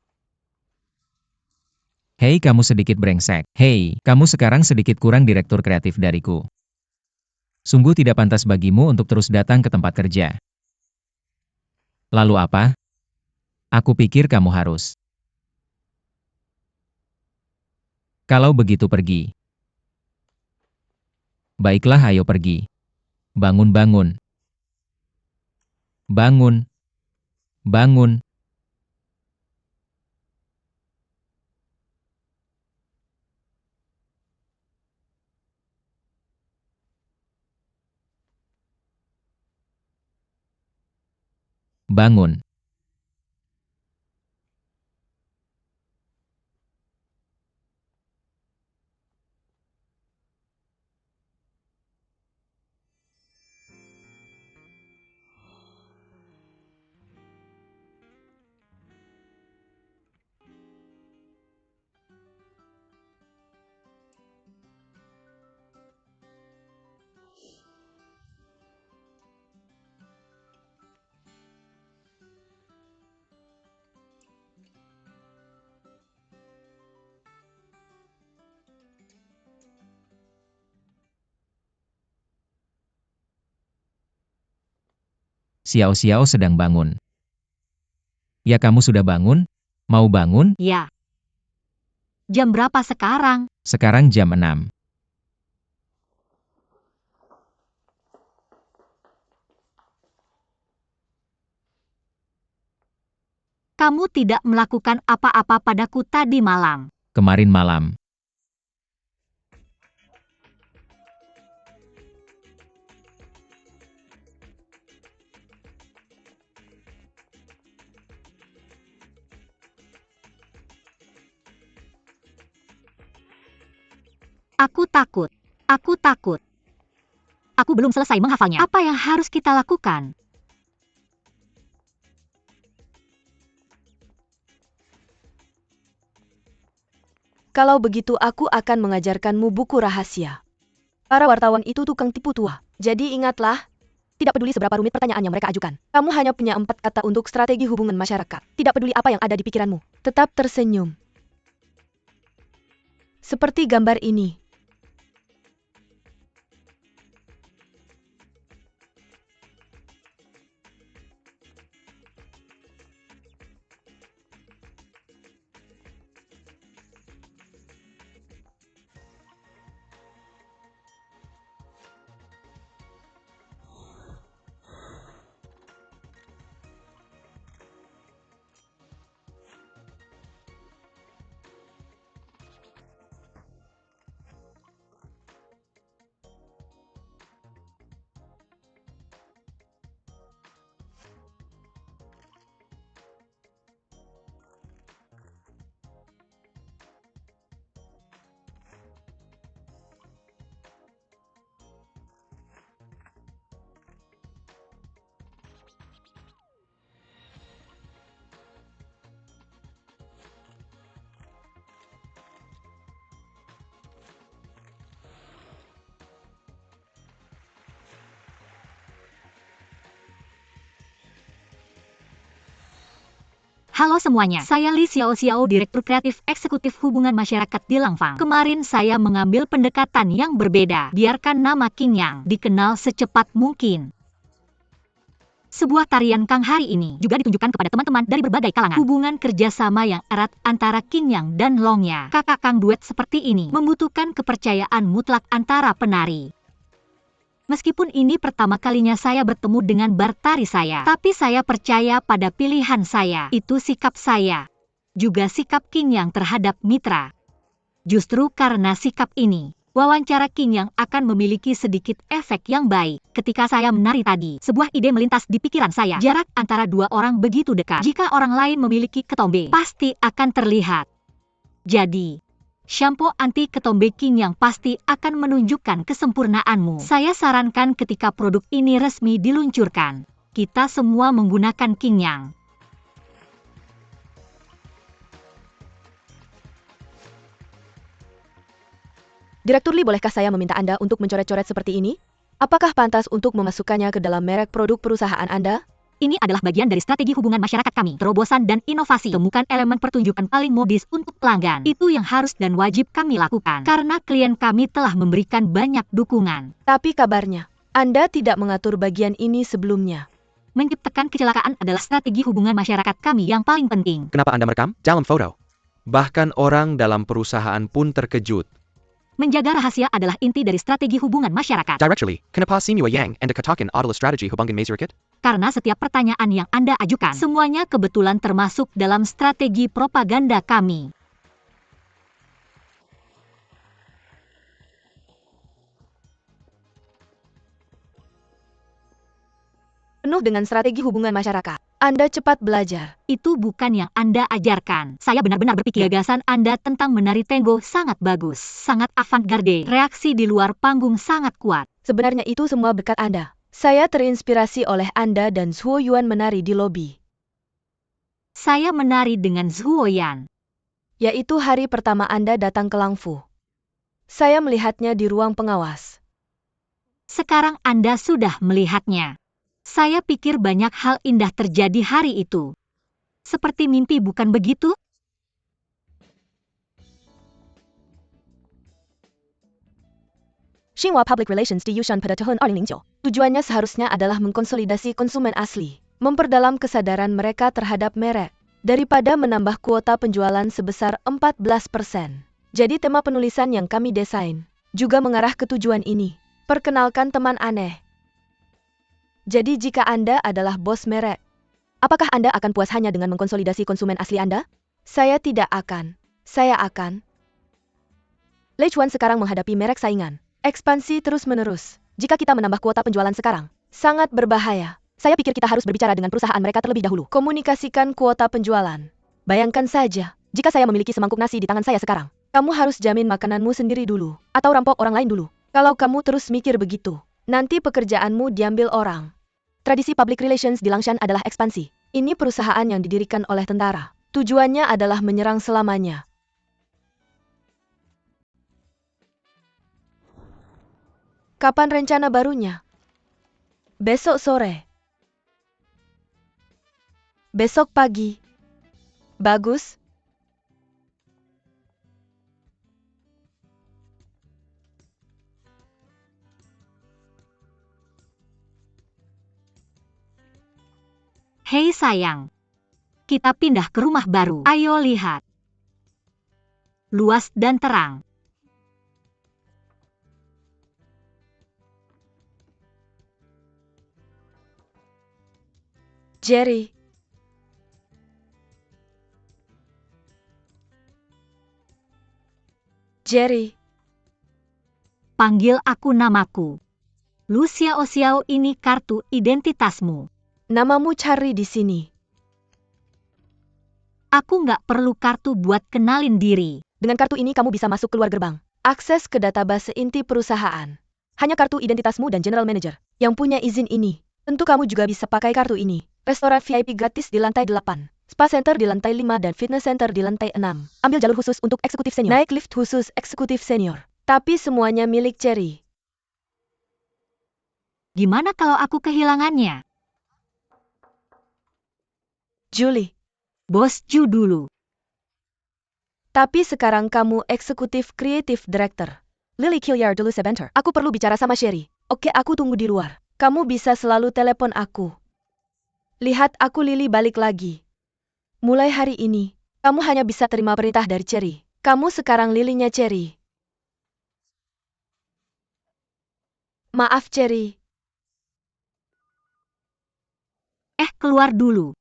B: Hei kamu sedikit brengsek. Hei, kamu sekarang sedikit kurang direktur kreatif dariku. Sungguh tidak pantas bagimu untuk terus datang ke tempat kerja. Lalu apa? Aku pikir kamu harus. Kalau begitu pergi. Baiklah ayo pergi. Bangun bangun. Bangun. Bangun. Bangun. Xiao-Xiao sedang bangun. Ya kamu sudah bangun? Mau bangun?
C: Ya. Jam berapa sekarang?
B: Sekarang jam 6.
C: Kamu tidak melakukan apa-apa padaku tadi malam.
B: Kemarin malam.
C: Aku takut. Aku takut. Aku belum selesai menghafalnya. Apa yang harus kita lakukan?
A: Kalau begitu aku akan mengajarkanmu buku rahasia. Para wartawan itu tukang tipu tua. Jadi ingatlah, tidak peduli seberapa rumit pertanyaan yang mereka ajukan. Kamu hanya punya 4 kata untuk strategi hubungan masyarakat. Tidak peduli apa yang ada di pikiranmu. Tetap tersenyum. Seperti gambar ini.
C: Halo semuanya, saya Li Xiao Xiao, Direktur Kreatif Eksekutif Hubungan Masyarakat di Langfang. Kemarin saya mengambil pendekatan yang berbeda. Biarkan nama Qin Yang dikenal secepat mungkin. Sebuah tarian Kang hari ini juga ditunjukkan kepada teman-teman dari berbagai kalangan. Hubungan kerjasama yang erat antara Qin Yang dan Longya, kakak Kang duet seperti ini, membutuhkan kepercayaan mutlak antara penari. Meskipun ini pertama kalinya saya bertemu dengan bartari saya, tapi saya percaya pada pilihan saya. Itu sikap saya. Juga sikap Qin Yang terhadap mitra. Justru karena sikap ini, wawancara Qin Yang akan memiliki sedikit efek yang baik. Ketika saya menari tadi, sebuah ide melintas di pikiran saya. Jarak antara dua orang begitu dekat. Jika orang lain memiliki ketombe, pasti akan terlihat. Jadi, shampoo anti ketombe Qin Yang pasti akan menunjukkan kesempurnaanmu. Saya sarankan ketika produk ini resmi diluncurkan, kita semua menggunakan Qin Yang.
A: Direktur Li, bolehkah saya meminta Anda untuk mencoret-coret seperti ini? Apakah pantas untuk memasukkannya ke dalam merek produk perusahaan Anda?
C: Ini adalah bagian dari strategi hubungan masyarakat kami. Terobosan dan inovasi. Temukan elemen pertunjukan paling modis untuk pelanggan. Itu yang harus dan wajib kami lakukan. Karena klien kami telah memberikan banyak dukungan.
A: Tapi kabarnya, Anda tidak mengatur bagian ini sebelumnya.
C: Menciptakan kecelakaan adalah strategi hubungan masyarakat kami yang paling penting.
D: Kenapa Anda merekam dalam foto? Bahkan orang dalam perusahaan pun terkejut.
C: Menjaga rahasia adalah inti dari strategi hubungan masyarakat.
D: Directly, kenapa Sinua Yang and Katakan adalah strategi hubungan masyarakat?
C: Karena setiap pertanyaan yang Anda ajukan, semuanya kebetulan termasuk dalam strategi propaganda kami.
A: Penuh dengan strategi hubungan masyarakat. Anda cepat belajar.
C: Itu bukan yang Anda ajarkan. Saya benar-benar berpikir gagasan Anda tentang menari tango sangat bagus, sangat avant-garde. Reaksi di luar panggung sangat kuat.
A: Sebenarnya itu semua berkat Anda. Saya terinspirasi oleh Anda dan Zhuo Yuan menari di lobi.
C: Saya menari dengan Zhuo Yan.
A: Yaitu hari pertama Anda datang ke Langfu. Saya melihatnya di ruang pengawas.
C: Sekarang Anda sudah melihatnya. Saya pikir banyak hal indah terjadi hari itu. Seperti mimpi, bukan begitu?
A: Xinhua Public Relations di Yushan pada tahun 2009. Tujuannya seharusnya adalah mengkonsolidasi konsumen asli, memperdalam kesadaran mereka terhadap merek, daripada menambah kuota penjualan sebesar 14%. Jadi tema penulisan yang kami desain juga mengarah ke tujuan ini. Perkenalkan teman aneh. Jadi jika Anda adalah bos merek, apakah Anda akan puas hanya dengan mengkonsolidasi konsumen asli Anda? Saya tidak akan. Saya akan. Leichuan sekarang menghadapi merek saingan. Ekspansi terus-menerus. Jika kita menambah kuota penjualan sekarang, sangat berbahaya. Saya pikir kita harus berbicara dengan perusahaan mereka terlebih dahulu. Komunikasikan kuota penjualan. Bayangkan saja, jika saya memiliki semangkuk nasi di tangan saya sekarang, Kamu harus jamin makananmu sendiri dulu, atau rampok orang lain dulu. Kalau kamu terus mikir begitu, nanti pekerjaanmu diambil orang. Tradisi public relations di Langshan adalah ekspansi. Ini perusahaan yang didirikan oleh tentara. Tujuannya adalah menyerang selamanya. Kapan rencana barunya? Besok sore. Besok pagi. Bagus.
C: Hei sayang, kita pindah ke rumah baru. Ayo lihat. Luas dan terang.
A: Jerry. Jerry.
C: Panggil aku namaku. Lu Xiao Xiao, ini kartu identitasmu.
A: Namamu Charlie di sini.
C: Aku nggak perlu kartu buat kenalin diri.
A: Dengan kartu ini kamu bisa masuk keluar gerbang. Akses ke database inti perusahaan. Hanya kartu identitasmu dan general manager yang punya izin ini. Tentu kamu juga bisa pakai kartu ini. Restoran VIP gratis di lantai 8. Spa center di lantai 5 dan fitness center di lantai 6. Ambil jalur khusus untuk eksekutif senior. Naik lift khusus eksekutif senior. Tapi semuanya milik Cherry.
C: Gimana kalau aku kehilangannya?
A: Julie.
C: Bos Ju dulu.
A: Tapi sekarang kamu eksekutif creative director. Lily Killiard dulu sebentar. Aku perlu bicara sama Sherry. Oke, aku tunggu di luar. Kamu bisa selalu telepon aku. Lihat, aku Lily balik lagi. Mulai hari ini, kamu hanya bisa terima perintah dari Cherry. Kamu sekarang Lilynya Cherry. Maaf, Cherry.
C: Keluar dulu.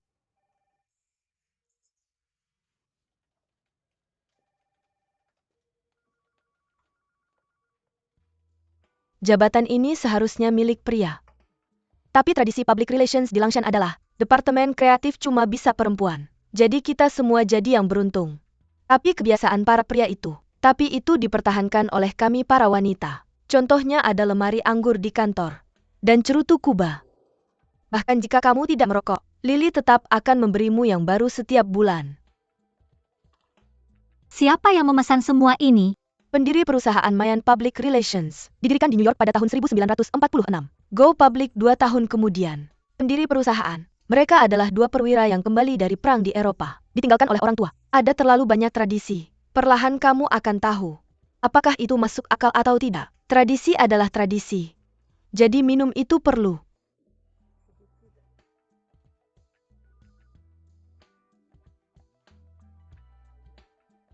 A: Jabatan ini seharusnya milik pria. Tapi tradisi public relations di Langshan adalah, departemen kreatif cuma bisa perempuan. Jadi kita semua jadi yang beruntung. Tapi kebiasaan para pria itu. Tapi itu dipertahankan oleh kami para wanita. Contohnya ada lemari anggur di kantor. Dan cerutu Kuba. Bahkan jika kamu tidak merokok, Lily tetap akan memberimu yang baru setiap bulan.
C: Siapa yang memesan semua ini?
A: Pendiri perusahaan Mayan Public Relations, didirikan di New York pada tahun 1946. Go public 2 tahun kemudian. Pendiri perusahaan, mereka adalah 2 perwira yang kembali dari perang di Eropa, ditinggalkan oleh orang tua. Ada terlalu banyak tradisi. Perlahan kamu akan tahu, apakah itu masuk akal atau tidak. Tradisi adalah tradisi. Jadi minum itu perlu.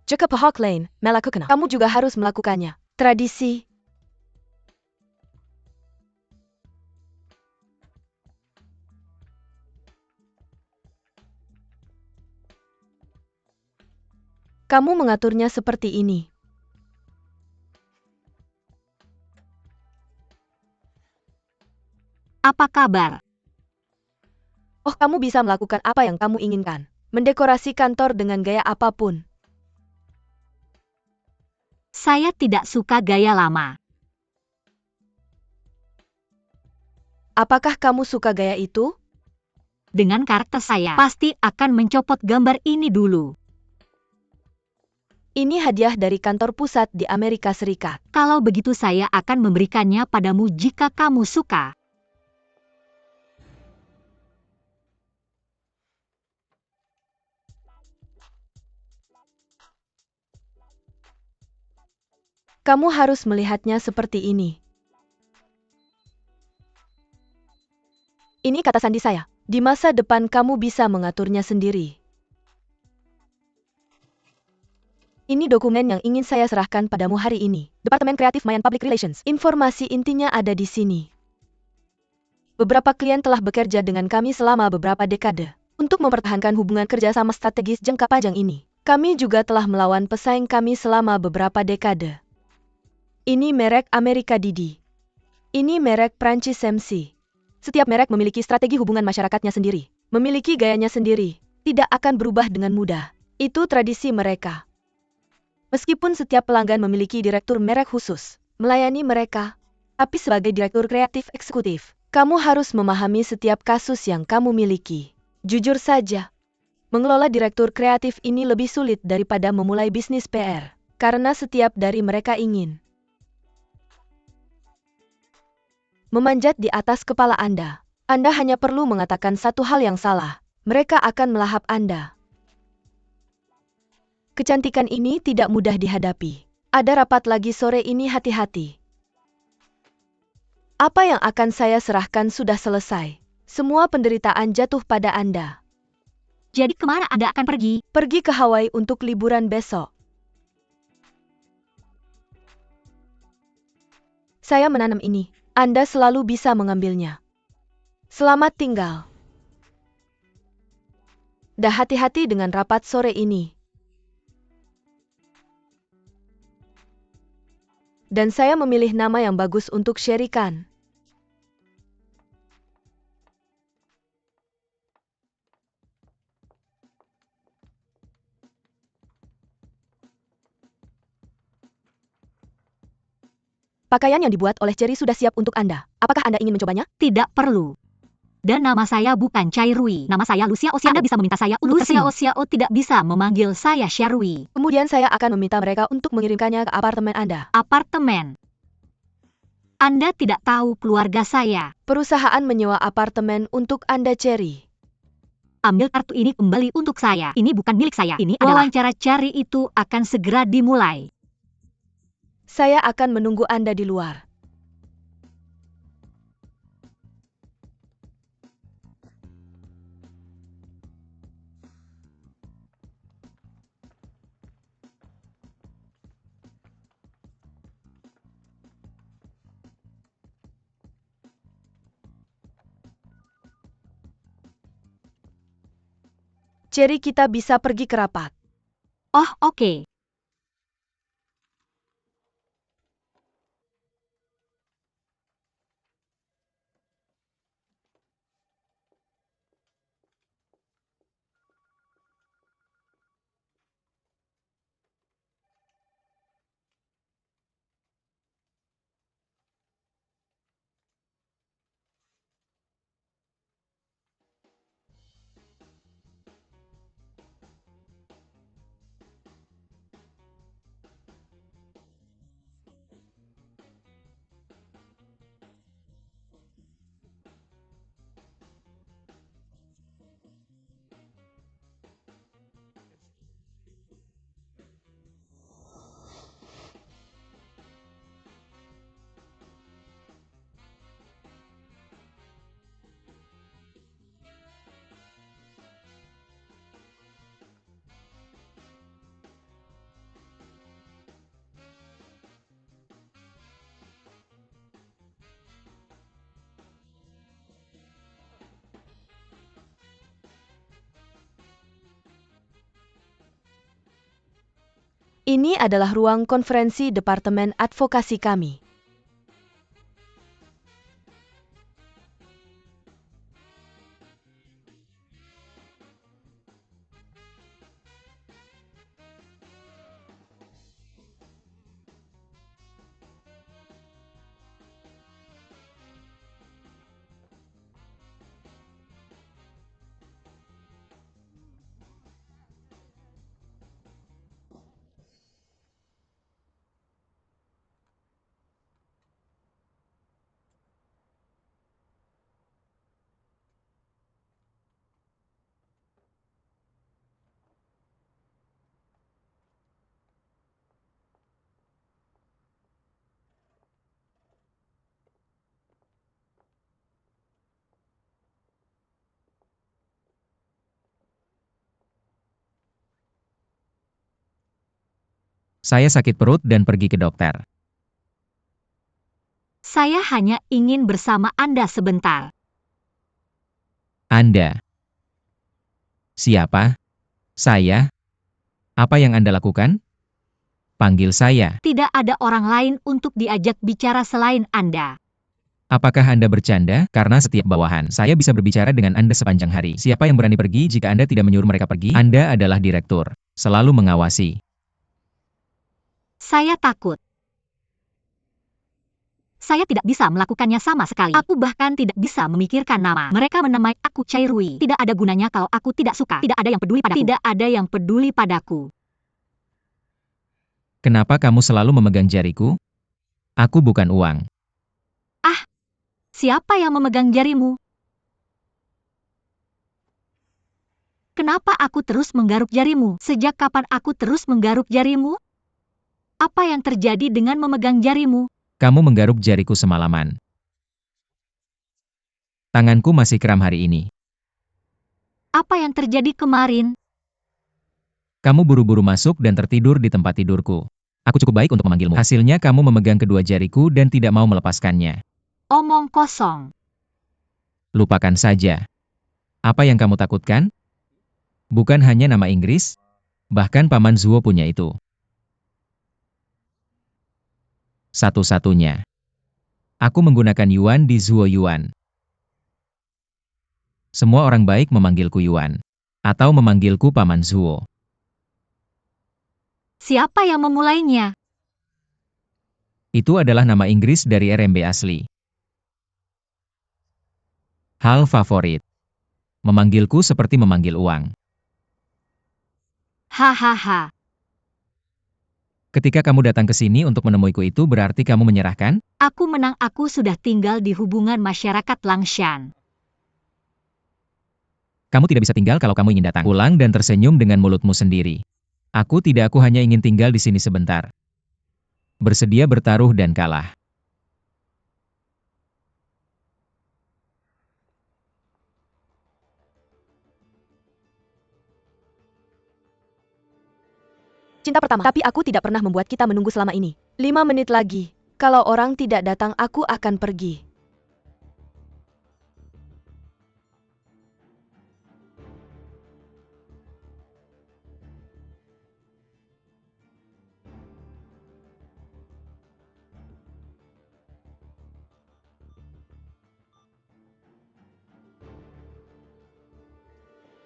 A: Jacob Hawk Lane, melakukan. Kamu juga harus melakukannya. Tradisi. Kamu mengaturnya seperti ini.
C: Apa kabar?
A: Oh, kamu bisa melakukan apa yang kamu inginkan. Mendekorasi kantor dengan gaya apapun.
C: Saya tidak suka gaya lama.
A: Apakah kamu suka gaya itu?
C: Dengan karakter saya, pasti akan mencopot gambar ini dulu.
A: Ini hadiah dari kantor pusat di Amerika Serikat.
C: Kalau begitu saya akan memberikannya padamu jika kamu suka.
A: Kamu harus melihatnya seperti ini. Ini kata sandi saya. Di masa depan kamu bisa mengaturnya sendiri. Ini dokumen yang ingin saya serahkan padamu hari ini. Departemen Kreatif Mayan Public Relations. Informasi intinya ada di sini. Beberapa klien telah bekerja dengan kami selama beberapa dekade. Untuk mempertahankan hubungan kerja sama strategis jangka panjang ini. Kami juga telah melawan pesaing kami selama beberapa dekade. Ini merek Amerika Didi. Ini merek Prancis MC. Setiap merek memiliki strategi hubungan masyarakatnya sendiri. Memiliki gayanya sendiri. Tidak akan berubah dengan mudah. Itu tradisi mereka. Meskipun setiap pelanggan memiliki direktur merek khusus, melayani mereka, tapi sebagai direktur kreatif eksekutif, kamu harus memahami setiap kasus yang kamu miliki. Jujur saja, mengelola direktur kreatif ini lebih sulit daripada memulai bisnis PR, karena setiap dari mereka ingin memanjat di atas kepala Anda. Anda hanya perlu mengatakan satu hal yang salah, mereka akan melahap Anda. Kecantikan ini tidak mudah dihadapi. Ada rapat lagi sore ini, hati-hati. Apa yang akan saya serahkan sudah selesai. Semua penderitaan jatuh pada Anda.
C: Jadi kemana Anda akan pergi?
A: Pergi ke Hawaii untuk liburan besok. Saya menanam ini. Anda selalu bisa mengambilnya. Selamat tinggal. Dah, hati-hati dengan rapat sore ini. Dan saya memilih nama yang bagus untuk Sherry Khan. Pakaian yang dibuat oleh Cherry sudah siap untuk Anda. Apakah Anda ingin mencobanya?
C: Tidak perlu. Dan nama saya bukan Chai Rui. Nama saya Lucia Osiao. Anda bisa meminta saya untuk Lucia Osiao tidak bisa memanggil saya Sherry.
A: Kemudian saya akan meminta mereka untuk mengirimkannya ke apartemen Anda.
C: Apartemen. Anda tidak tahu keluarga saya.
A: Perusahaan menyewa apartemen untuk Anda, Cherry.
C: Ambil kartu ini kembali untuk saya. Ini bukan milik saya. Ini adalah wawancara Cherry itu akan segera dimulai.
A: Saya akan menunggu Anda di luar. Cherry, kita bisa pergi ke rapat.
C: Oh, oke. Ini adalah ruang konferensi Departemen Advokasi kami.
B: Saya sakit perut dan pergi ke dokter.
C: Saya hanya ingin bersama Anda sebentar.
B: Anda. Siapa? Saya? Apa yang Anda lakukan? Panggil saya.
C: Tidak ada orang lain untuk diajak bicara selain Anda.
B: Apakah Anda bercanda? Karena setiap bawahan, saya bisa berbicara dengan Anda sepanjang hari. Siapa yang berani pergi jika Anda tidak menyuruh mereka pergi? Anda adalah direktur. Selalu mengawasi.
C: Saya takut. Saya tidak bisa melakukannya sama sekali. Aku bahkan tidak bisa memikirkan nama. Mereka menamai aku Chai Rui. Tidak ada gunanya kalau aku tidak suka. Tidak ada yang peduli padaku. Tidak ada yang peduli padaku.
B: Kenapa kamu selalu memegang jariku? Aku bukan uang.
C: Siapa yang memegang jarimu? Kenapa aku terus menggaruk jarimu? Sejak kapan aku terus menggaruk jarimu? Apa yang terjadi dengan memegang jarimu?
B: Kamu menggaruk jariku semalaman. Tanganku masih kram hari ini.
C: Apa yang terjadi kemarin?
B: Kamu buru-buru masuk dan tertidur di tempat tidurku. Aku cukup baik untuk memanggilmu. Hasilnya kamu memegang kedua jariku dan tidak mau melepaskannya.
C: Omong kosong.
B: Lupakan saja. Apa yang kamu takutkan? Bukan hanya nama Inggris, bahkan Paman Zuo punya itu. Satu-satunya. Aku menggunakan Yuan di Zuo Yuan. Semua orang baik memanggilku Yuan. Atau memanggilku Paman Zuo.
C: Siapa yang memulainya?
B: Itu adalah nama Inggris dari RMB asli. Hal favorit. Memanggilku seperti memanggil uang.
C: Hahaha.
B: Ketika kamu datang ke sini untuk menemuiku itu berarti kamu menyerahkan?
C: Aku menang. Aku sudah tinggal di hubungan masyarakat Langshan.
B: Kamu tidak bisa tinggal kalau kamu ingin datang. Pulang dan tersenyum dengan mulutmu sendiri. Aku hanya ingin tinggal di sini sebentar. Bersedia bertaruh dan kalah.
A: Cinta pertama, tapi aku tidak pernah membuat kita menunggu selama ini. 5 menit lagi. Kalau orang tidak datang, aku akan pergi.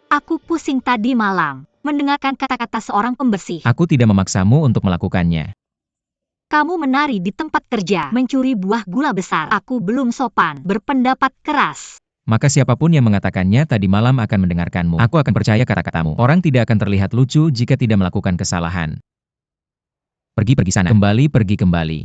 C: Aku pusing tadi malam mendengarkan kata-kata seorang pembersih.
B: Aku tidak memaksamu untuk melakukannya.
C: Kamu menari di tempat kerja, mencuri buah gula besar. Aku belum sopan, berpendapat keras.
B: Maka siapapun yang mengatakannya tadi malam akan mendengarkanmu. Aku akan percaya kata-katamu. Orang tidak akan terlihat lucu jika tidak melakukan kesalahan. Pergi sana. Pergi kembali.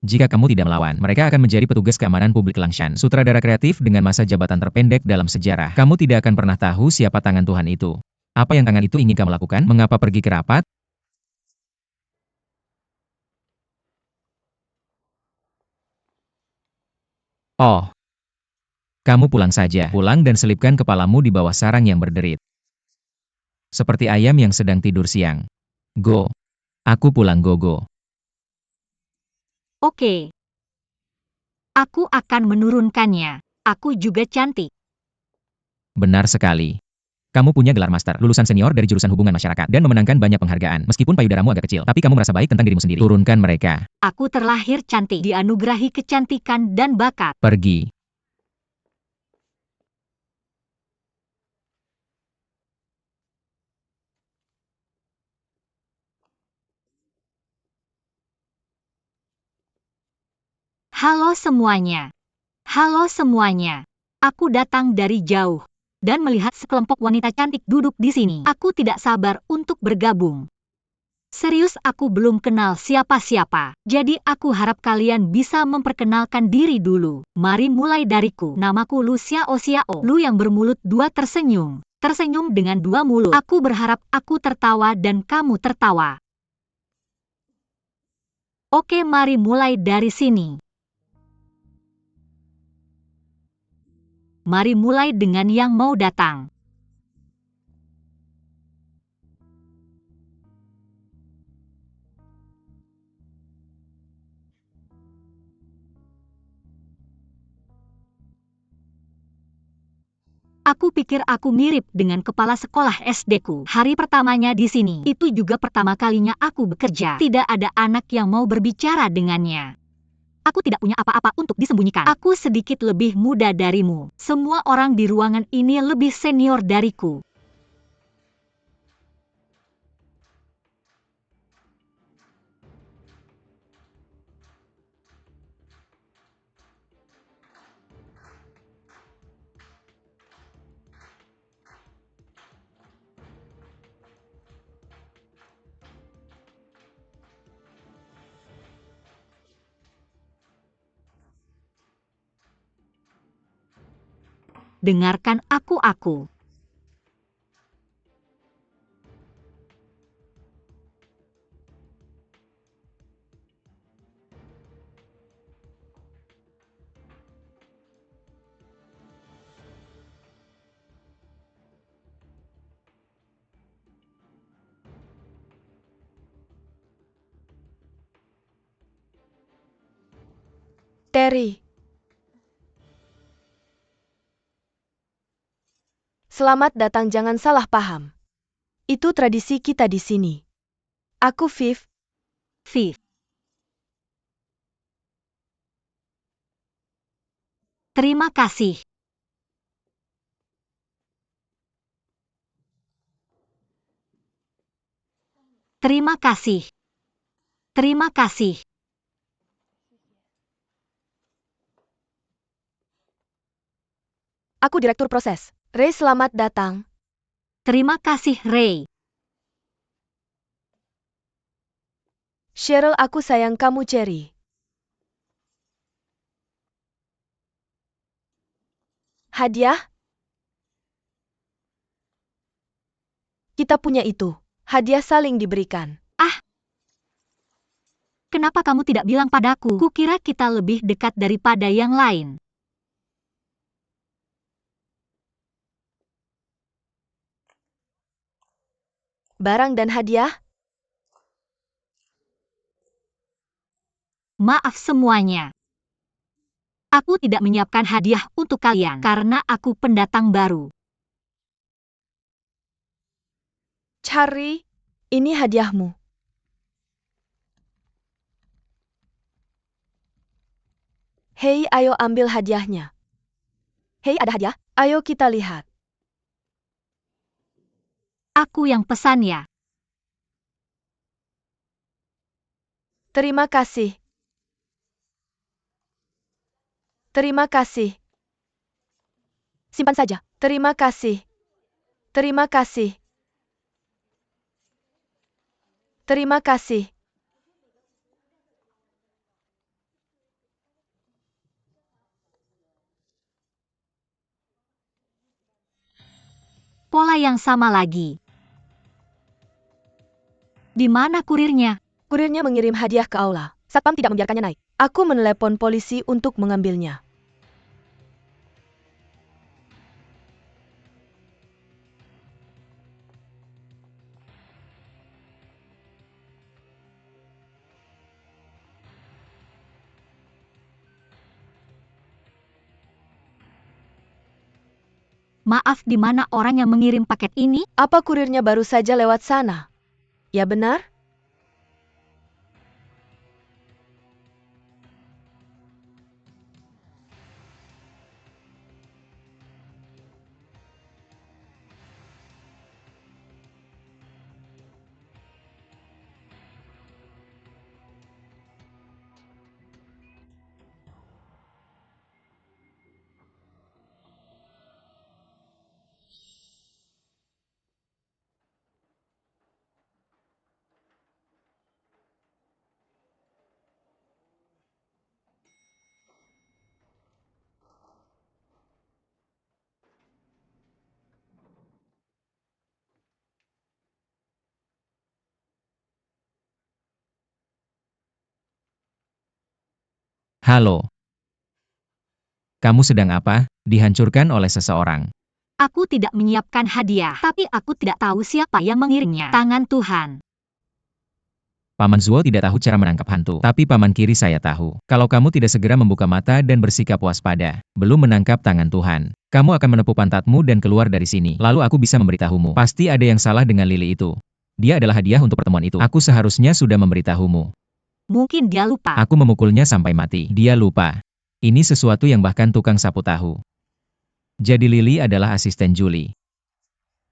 B: Jika kamu tidak melawan, mereka akan menjadi petugas keamanan publik Langshan. Sutradara kreatif dengan masa jabatan terpendek dalam sejarah. Kamu tidak akan pernah tahu siapa tangan Tuhan itu. Apa yang tangan itu ingin kamu lakukan? Mengapa pergi ke rapat? Oh. Kamu pulang saja. Pulang dan selipkan kepalamu di bawah sarang yang berderit. Seperti ayam yang sedang tidur siang. Go. Aku pulang go.
C: Oke. Aku akan menurunkannya. Aku juga cantik.
B: Benar sekali. Kamu punya gelar master, lulusan senior dari jurusan hubungan masyarakat, dan memenangkan banyak penghargaan. Meskipun payudaramu agak kecil, tapi kamu merasa baik tentang dirimu sendiri. Turunkan mereka.
C: Aku terlahir cantik, dianugerahi kecantikan dan bakat.
B: Pergi.
C: Halo semuanya. Halo semuanya. Aku datang dari jauh dan melihat sekelompok wanita cantik duduk di sini. Aku tidak sabar untuk bergabung. Serius, aku belum kenal siapa-siapa. Jadi aku harap kalian bisa memperkenalkan diri dulu. Mari mulai dariku. Namaku Lu Xiao Xiao. Lu yang bermulut dua tersenyum. Tersenyum dengan dua mulut. Aku berharap aku tertawa dan kamu tertawa. Oke, mari mulai dari sini. Mari mulai dengan yang mau datang. Aku pikir aku mirip dengan kepala sekolah SD-ku. Hari pertamanya di sini, itu juga pertama kalinya aku bekerja. Tidak ada anak yang mau berbicara dengannya. Aku tidak punya apa-apa untuk disembunyikan. Aku sedikit lebih muda darimu. Semua orang di ruangan ini lebih senior dariku. Dengarkan aku.
A: Terry. Selamat datang, jangan salah paham. Itu tradisi kita di sini. Aku Viv.
C: Viv. Terima kasih. Terima kasih. Terima kasih.
A: Aku direktur proses. Ray, selamat datang.
C: Terima kasih, Ray.
A: Cheryl, aku sayang kamu, Cherry. Hadiah? Kita punya itu. Hadiah saling diberikan.
C: Kenapa kamu tidak bilang padaku? Kukira kita lebih dekat daripada yang lain.
A: Barang dan hadiah?
C: Maaf semuanya. Aku tidak menyiapkan hadiah untuk kalian karena aku pendatang baru.
A: Charlie, ini hadiahmu. Hei, ayo ambil hadiahnya. Hei, ada hadiah? Ayo kita lihat.
C: Aku yang pesan ya.
A: Terima kasih. Terima kasih. Simpan saja. Terima kasih. Terima kasih. Terima kasih.
C: Pola yang sama lagi. Di mana kurirnya?
A: Kurirnya mengirim hadiah ke aula. Satpam tidak membiarkannya naik. Aku menelepon polisi untuk mengambilnya.
C: Maaf, di mana orang yang mengirim paket ini?
A: Apa kurirnya baru saja lewat sana? Ya benar?
B: Halo. Kamu sedang apa? Dihancurkan oleh seseorang.
C: Aku tidak menyiapkan hadiah, tapi aku tidak tahu siapa yang mengirimnya. Tangan Tuhan.
B: Paman Zuo tidak tahu cara menangkap hantu, tapi paman kiri saya tahu. Kalau kamu tidak segera membuka mata dan bersikap waspada, belum menangkap tangan Tuhan, kamu akan menepuk pantatmu dan keluar dari sini. Lalu aku bisa memberitahumu. Pasti ada yang salah dengan Lily itu. Dia adalah hadiah untuk pertemuan itu. Aku seharusnya sudah memberitahumu.
C: Mungkin dia lupa.
B: Aku memukulnya sampai mati. Dia lupa. Ini sesuatu yang bahkan tukang sapu tahu. Jadi Lily adalah asisten Julie.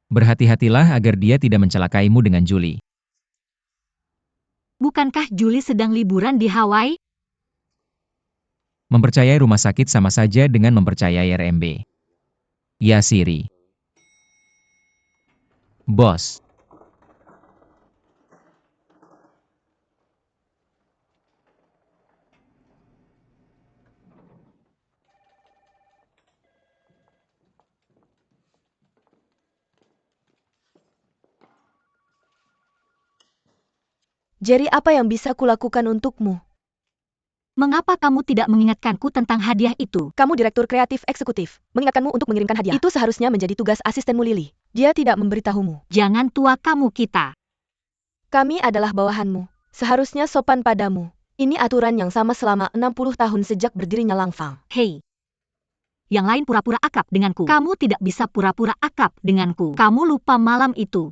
B: Berhati-hatilah agar dia tidak mencelakaimu dengan Julie.
C: Bukankah Julie sedang liburan di Hawaii?
B: Mempercayai rumah sakit sama saja dengan mempercayai RMB. Ya Siri. Bos.
A: Jerry, apa yang bisa kulakukan untukmu?
C: Mengapa kamu tidak mengingatkanku tentang hadiah itu?
A: Kamu direktur kreatif eksekutif. Mengingatkanmu untuk mengirimkan hadiah. Itu seharusnya menjadi tugas asistenmu Lily. Dia tidak memberitahumu.
C: Jangan tua kamu kita.
A: Kami adalah bawahanmu. Seharusnya sopan padamu. Ini aturan yang sama selama 60 tahun sejak berdirinya Langfang.
C: Hei. Yang lain pura-pura akrab denganku. Kamu tidak bisa pura-pura akrab denganku. Kamu lupa malam itu.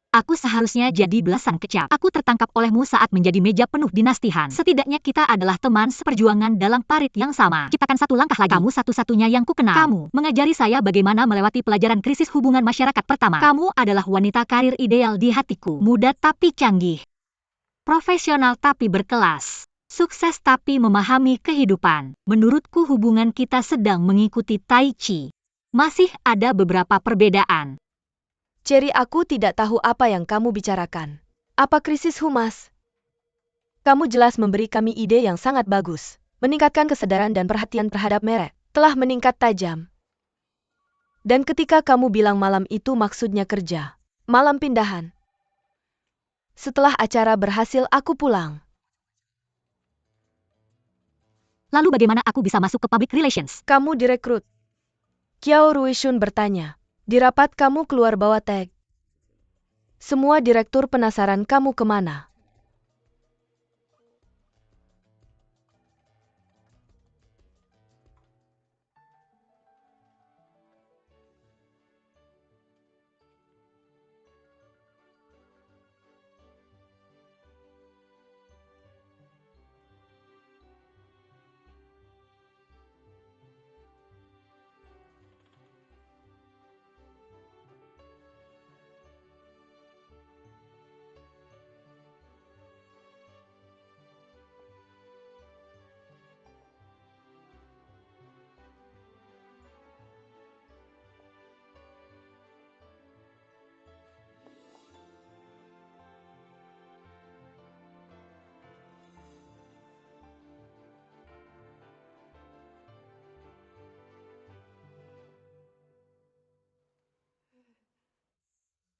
C: Aku seharusnya jadi belasan kecap. Aku tertangkap olehmu saat menjadi meja penuh dinastihan. Setidaknya kita adalah teman seperjuangan dalam parit yang sama. Ciptakan satu langkah lagi. Kamu satu-satunya yang kukenal. Kamu mengajari saya bagaimana melewati pelajaran krisis hubungan masyarakat pertama. Kamu adalah wanita karir ideal di hatiku. Muda tapi canggih. Profesional tapi berkelas. Sukses tapi memahami kehidupan. Menurutku hubungan kita sedang mengikuti Tai Chi. Masih ada beberapa perbedaan.
A: Cherry, aku tidak tahu apa yang kamu bicarakan. Apa krisis humas? Kamu jelas memberi kami ide yang sangat bagus. Meningkatkan kesadaran dan perhatian terhadap merek. Telah meningkat tajam. Dan ketika kamu bilang malam itu maksudnya kerja. Malam pindahan. Setelah acara berhasil aku pulang.
C: Lalu bagaimana aku bisa masuk ke public relations?
A: Kamu direkrut. Qiao Ruishun bertanya. Di rapat kamu keluar bawa tag. Semua direktur penasaran kamu kemana.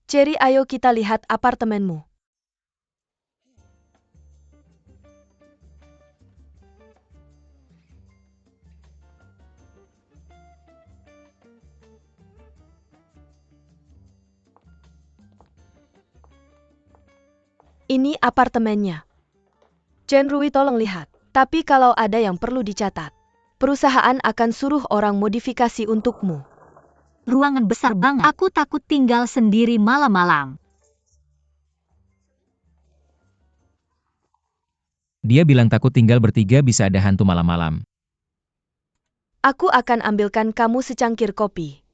A: Cherry, ayo kita lihat apartemenmu. Ini apartemennya. Chen Rui, tolong lihat. Tapi kalau ada yang perlu dicatat, perusahaan akan suruh orang modifikasi untukmu.
C: Ruangan besar banget. Aku takut tinggal sendiri malam-malam.
B: Dia bilang takut tinggal bertiga bisa ada hantu malam-malam.
A: Aku akan ambilkan kamu secangkir kopi.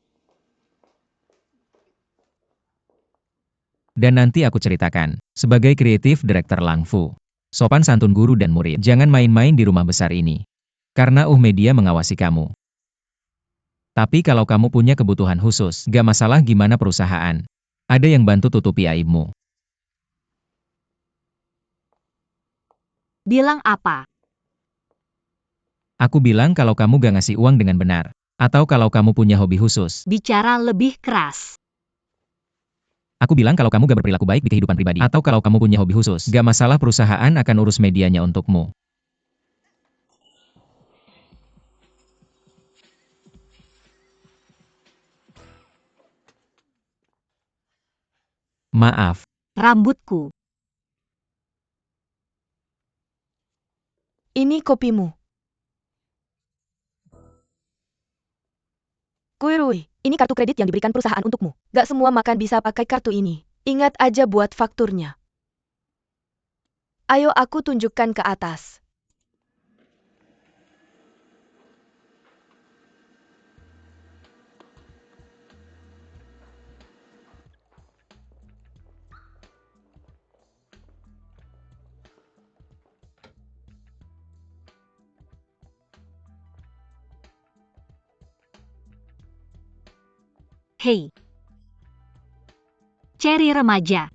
B: Dan nanti aku ceritakan, sebagai kreatif direktur Langfu. Sopan santun guru dan murid. Jangan main-main di rumah besar ini. Karena media mengawasi kamu. Tapi kalau kamu punya kebutuhan khusus, gak masalah gimana perusahaan. Ada yang bantu tutupi aibmu.
C: Bilang apa?
B: Aku bilang kalau kamu gak ngasih uang dengan benar. Atau kalau kamu punya hobi khusus.
C: Bicara lebih keras.
B: Aku bilang kalau kamu gak berperilaku baik di kehidupan pribadi. Atau kalau kamu punya hobi khusus. Gak masalah perusahaan akan urus medianya untukmu. Maaf.
C: Rambutku.
A: Ini kopimu. Kuirui, ini kartu kredit yang diberikan perusahaan untukmu. Gak semua makan bisa pakai kartu ini. Ingat aja buat fakturnya. Ayo aku tunjukkan ke atas.
C: Hei. Cherry remaja.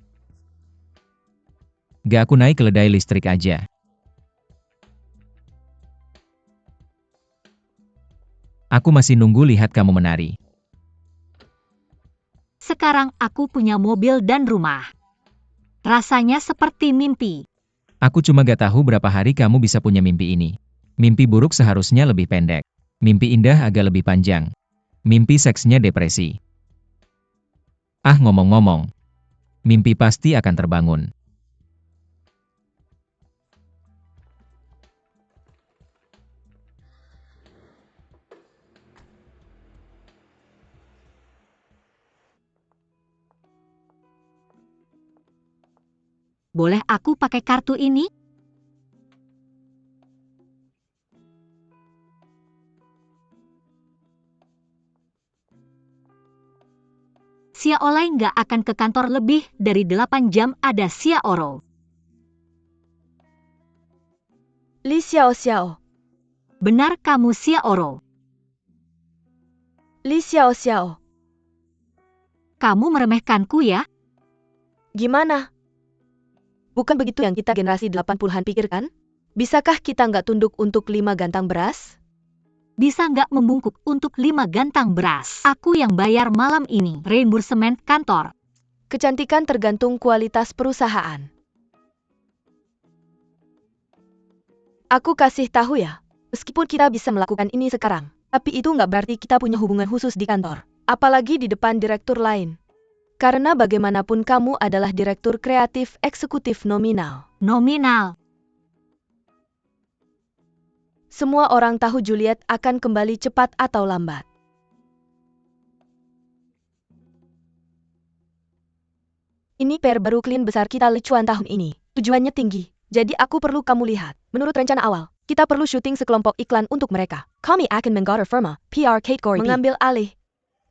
B: Gak, aku naik keledai listrik aja. Aku masih nunggu lihat kamu menari.
C: Sekarang aku punya mobil dan rumah. Rasanya seperti mimpi.
B: Aku cuma gak tahu berapa hari kamu bisa punya mimpi ini. Mimpi buruk seharusnya lebih pendek. Mimpi indah agak lebih panjang. Mimpi seksnya depresi. Ah, ngomong-ngomong. Mimpi pasti akan terbangun.
C: Boleh aku pakai kartu ini? Sia Olai nggak akan ke kantor lebih dari 8 jam ada Sia Oro.
A: Li Xiao Xiao.
C: Benar kamu Sia Oro.
A: Li Xiao Xiao.
C: Kamu meremehkanku ya?
A: Gimana? Bukan begitu yang kita generasi 80-an pikirkan? Bisakah kita nggak tunduk untuk 5 gantang beras?
C: Bisa nggak membungkuk untuk 5 gantang beras? Aku yang bayar malam ini. Reimbursement kantor.
A: Kecantikan tergantung kualitas perusahaan. Aku kasih tahu ya, meskipun kita bisa melakukan ini sekarang, tapi itu nggak berarti kita punya hubungan khusus di kantor, apalagi di depan direktur lain. Karena bagaimanapun kamu adalah direktur kreatif eksekutif nominal.
C: Nominal.
A: Semua orang tahu Juliet akan kembali cepat atau lambat. Ini PR baru klien besar kita Lecuan tahun ini. Tujuannya tinggi. Jadi aku perlu kamu lihat. Menurut rencana awal, kita perlu syuting sekelompok iklan untuk mereka. Kami akan menggoda firma PR Kate Corey mengambil alih.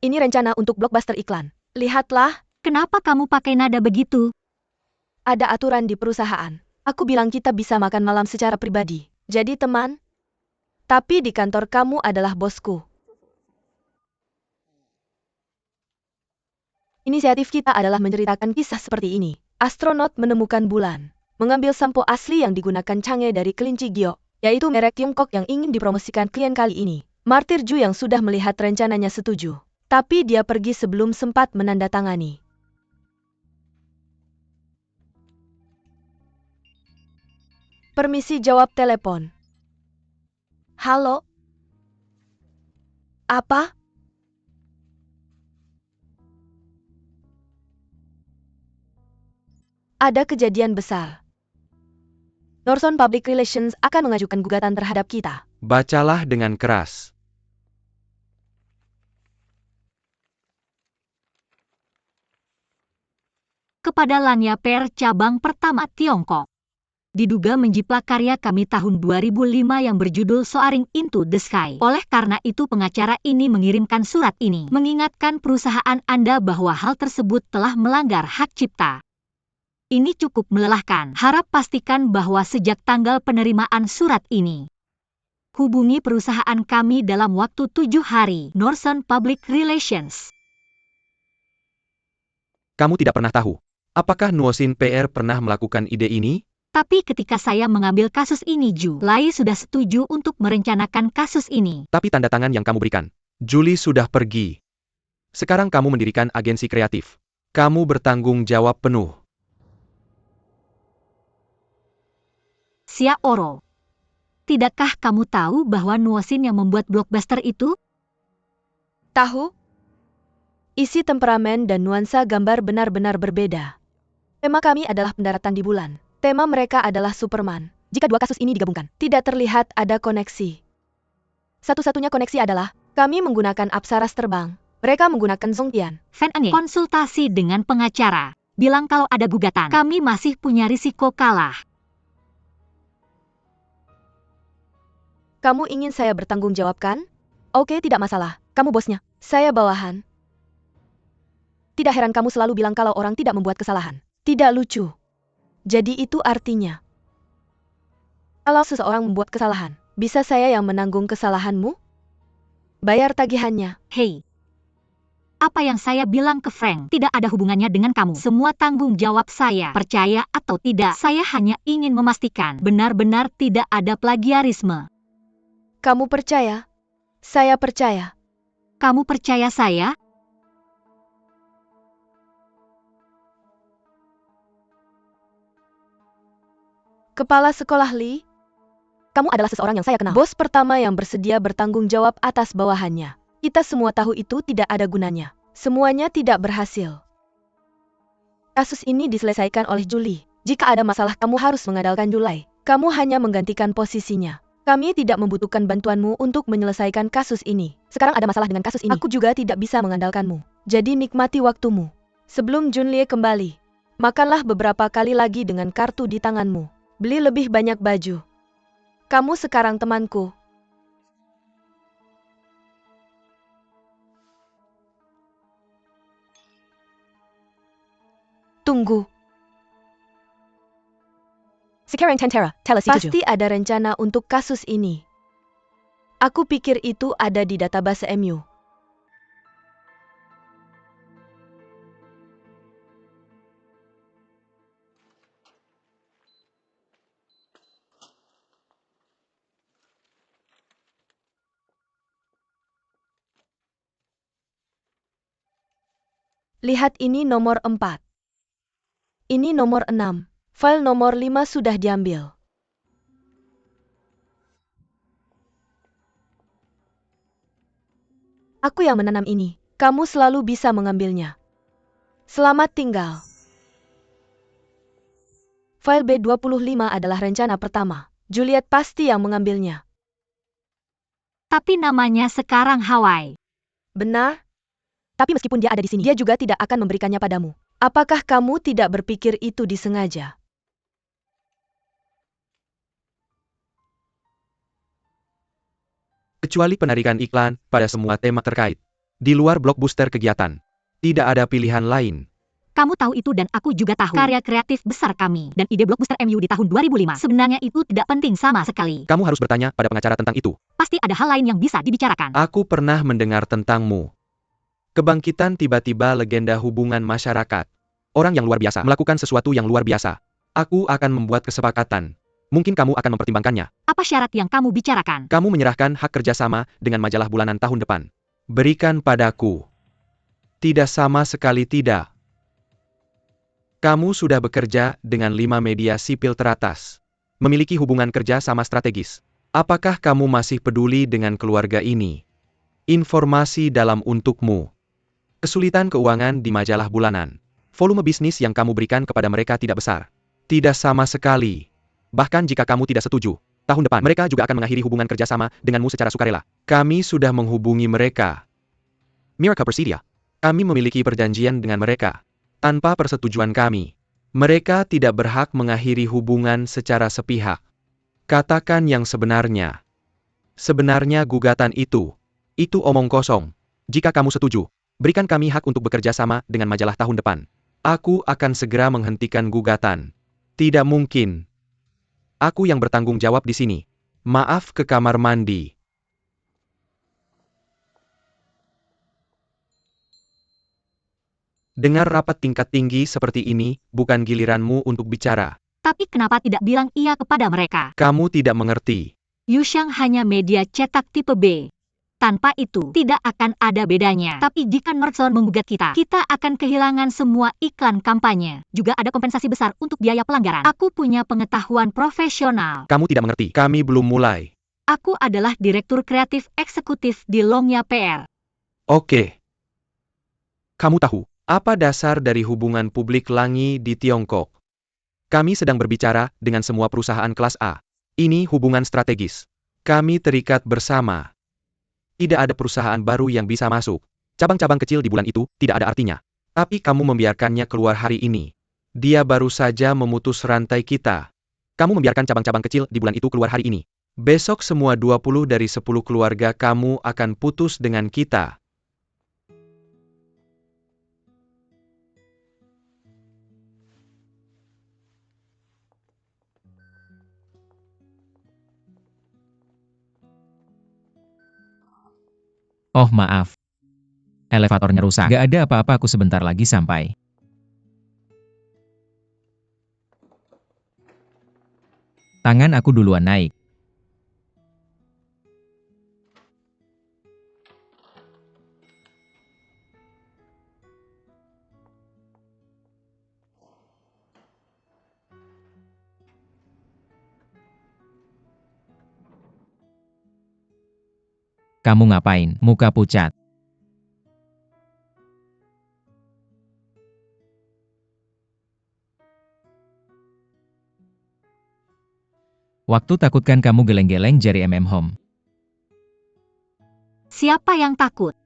A: Ini rencana untuk blockbuster iklan. Lihatlah.
C: Kenapa kamu pakai nada begitu?
A: Ada aturan di perusahaan. Aku bilang kita bisa makan malam secara pribadi. Jadi teman. Tapi di kantor kamu adalah bosku. Inisiatif kita adalah menceritakan kisah seperti ini. Astronot menemukan bulan. Mengambil sampo asli yang digunakan Chang'e dari kelinci giok, yaitu merek Tiongkok yang ingin dipromosikan klien kali ini. Martir Ju yang sudah melihat rencananya setuju. Tapi dia pergi sebelum sempat menandatangani. Permisi, jawab telepon. Halo? Apa? Ada kejadian besar. Norson Public Relations akan mengajukan gugatan terhadap kita.
D: Bacalah dengan keras.
C: Kepada Lanya Per cabang pertama Tiongkok. Diduga menjiplak karya kami tahun 2005 yang berjudul Soaring into the Sky. Oleh karena itu pengacara ini mengirimkan surat ini, mengingatkan perusahaan Anda bahwa hal tersebut telah melanggar hak cipta. Ini cukup melelahkan. Harap pastikan bahwa sejak tanggal penerimaan surat ini, hubungi perusahaan kami dalam waktu 7 hari. Norson Public Relations.
D: Kamu tidak pernah tahu. Apakah Nuosin PR pernah melakukan ide ini?
C: Tapi ketika saya mengambil kasus ini, Ju Lai sudah setuju untuk merencanakan kasus ini.
D: Tapi tanda tangan yang kamu berikan, Julie sudah pergi. Sekarang kamu mendirikan agensi kreatif. Kamu bertanggung jawab penuh.
C: Sia Oro. Tidakkah kamu tahu bahwa Nuosin yang membuat blockbuster itu?
A: Tahu? Isi temperamen dan nuansa gambar benar-benar berbeda. Tema kami adalah pendaratan di bulan. Tema mereka adalah Superman. Jika dua kasus ini digabungkan, tidak terlihat ada koneksi. Satu-satunya koneksi adalah, kami menggunakan apsaras terbang. Mereka menggunakan Zongtian.
C: Fan Anye. Konsultasi dengan pengacara. Bilang kalau ada gugatan, kami masih punya risiko kalah.
A: Kamu ingin saya bertanggung jawab kan? Oke, tidak masalah. Kamu bosnya. Saya bawahan. Tidak heran kamu selalu bilang kalau orang tidak membuat kesalahan. Tidak lucu. Jadi itu artinya, kalau seseorang membuat kesalahan, bisa saya yang menanggung kesalahanmu? Bayar tagihannya.
C: Hei. Apa yang saya bilang ke Frank tidak ada hubungannya dengan kamu. Semua tanggung jawab saya. Percaya atau tidak, saya hanya ingin memastikan benar-benar tidak ada plagiarisme.
A: Kamu percaya? Saya percaya.
C: Kamu percaya saya?
A: Kepala sekolah Lee, kamu adalah seseorang yang saya kenal. Bos pertama yang bersedia bertanggung jawab atas bawahannya. Kita semua tahu itu tidak ada gunanya. Semuanya tidak berhasil. Kasus ini diselesaikan oleh Julie. Jika ada masalah kamu harus mengandalkan Julie. Kamu hanya menggantikan posisinya. Kami tidak membutuhkan bantuanmu untuk menyelesaikan kasus ini. Sekarang ada masalah dengan kasus ini. Aku juga tidak bisa mengandalkanmu. Jadi nikmati waktumu. Sebelum Junlie kembali, makanlah beberapa kali lagi dengan kartu di tanganmu. Beli lebih banyak baju. Kamu sekarang temanku. Tunggu.
C: Sekarang Tentera,
A: Pasti ada rencana untuk kasus ini. Aku pikir itu ada di database MU. Lihat ini nomor 4. Ini nomor 6. File nomor 5 sudah diambil. Aku yang menanam ini. Kamu selalu bisa mengambilnya. Selamat tinggal. File B25 adalah rencana pertama. Juliet pasti yang mengambilnya.
C: Tapi namanya sekarang Hawaii.
A: Benar? Tapi meskipun dia ada di sini, dia juga tidak akan memberikannya padamu. Apakah kamu tidak berpikir itu disengaja?
D: Kecuali penarikan iklan pada semua tema terkait. Di luar blockbuster kegiatan. Tidak ada pilihan lain.
C: Kamu tahu itu dan aku juga tahu. Karya kreatif besar kami dan ide blockbuster MU di tahun 2005. Sebenarnya itu tidak penting sama sekali.
D: Kamu harus bertanya pada pengacara tentang itu.
C: Pasti ada hal lain yang bisa dibicarakan.
D: Aku pernah mendengar tentangmu. Kebangkitan tiba-tiba legenda hubungan masyarakat. Orang yang luar biasa melakukan sesuatu yang luar biasa. Aku akan membuat kesepakatan. Mungkin kamu akan mempertimbangkannya.
C: Apa syarat yang kamu bicarakan?
D: Kamu menyerahkan hak kerjasama dengan majalah bulanan tahun depan. Berikan padaku. Tidak, sama sekali tidak. Kamu sudah bekerja dengan 5 media sipil teratas. Memiliki hubungan kerja sama strategis. Apakah kamu masih peduli dengan keluarga ini? Informasi dalam untukmu. Kesulitan keuangan di majalah bulanan. Volume bisnis yang kamu berikan kepada mereka tidak besar. Tidak sama sekali. Bahkan jika kamu tidak setuju, tahun depan mereka juga akan mengakhiri hubungan kerjasama denganmu secara sukarela. Kami sudah menghubungi mereka. Miracle Presidia. Kami memiliki perjanjian dengan mereka. Tanpa persetujuan kami, mereka tidak berhak mengakhiri hubungan secara sepihak. Katakan yang sebenarnya. Sebenarnya gugatan itu omong kosong. Jika kamu setuju, berikan kami hak untuk bekerja sama dengan majalah tahun depan. Aku akan segera menghentikan gugatan. Tidak mungkin. Aku yang bertanggung jawab di sini. Maaf, ke kamar mandi. Dengar, rapat tingkat tinggi seperti ini, bukan giliranmu untuk bicara.
C: Tapi kenapa tidak bilang iya kepada mereka?
D: Kamu tidak mengerti.
C: Yushang hanya media cetak tipe B. Tanpa itu, tidak akan ada bedanya. Tapi jika Nordson menggugat kita, kita akan kehilangan semua iklan kampanye. Juga ada kompensasi besar untuk biaya pelanggaran. Aku punya pengetahuan profesional.
D: Kamu tidak mengerti. Kami belum mulai.
C: Aku adalah direktur kreatif eksekutif di Longya PR.
D: Oke. Kamu tahu, apa dasar dari hubungan publik Langi di Tiongkok? Kami sedang berbicara dengan semua perusahaan kelas A. Ini hubungan strategis. Kami terikat bersama. Tidak ada perusahaan baru yang bisa masuk. Cabang-cabang kecil di bulan itu tidak ada artinya. Tapi kamu membiarkannya keluar hari ini. Dia baru saja memutus rantai kita. Kamu membiarkan cabang-cabang kecil di bulan itu keluar hari ini. Besok semua 20 dari 10 keluarga kamu akan putus dengan kita.
B: Oh maaf. Elevatornya rusak. Gak ada apa-apa, aku sebentar lagi sampai. Tangan aku duluan naik. Kamu ngapain? Muka pucat. Waktu takutkan kamu geleng-geleng jari Home.
C: Siapa yang takut?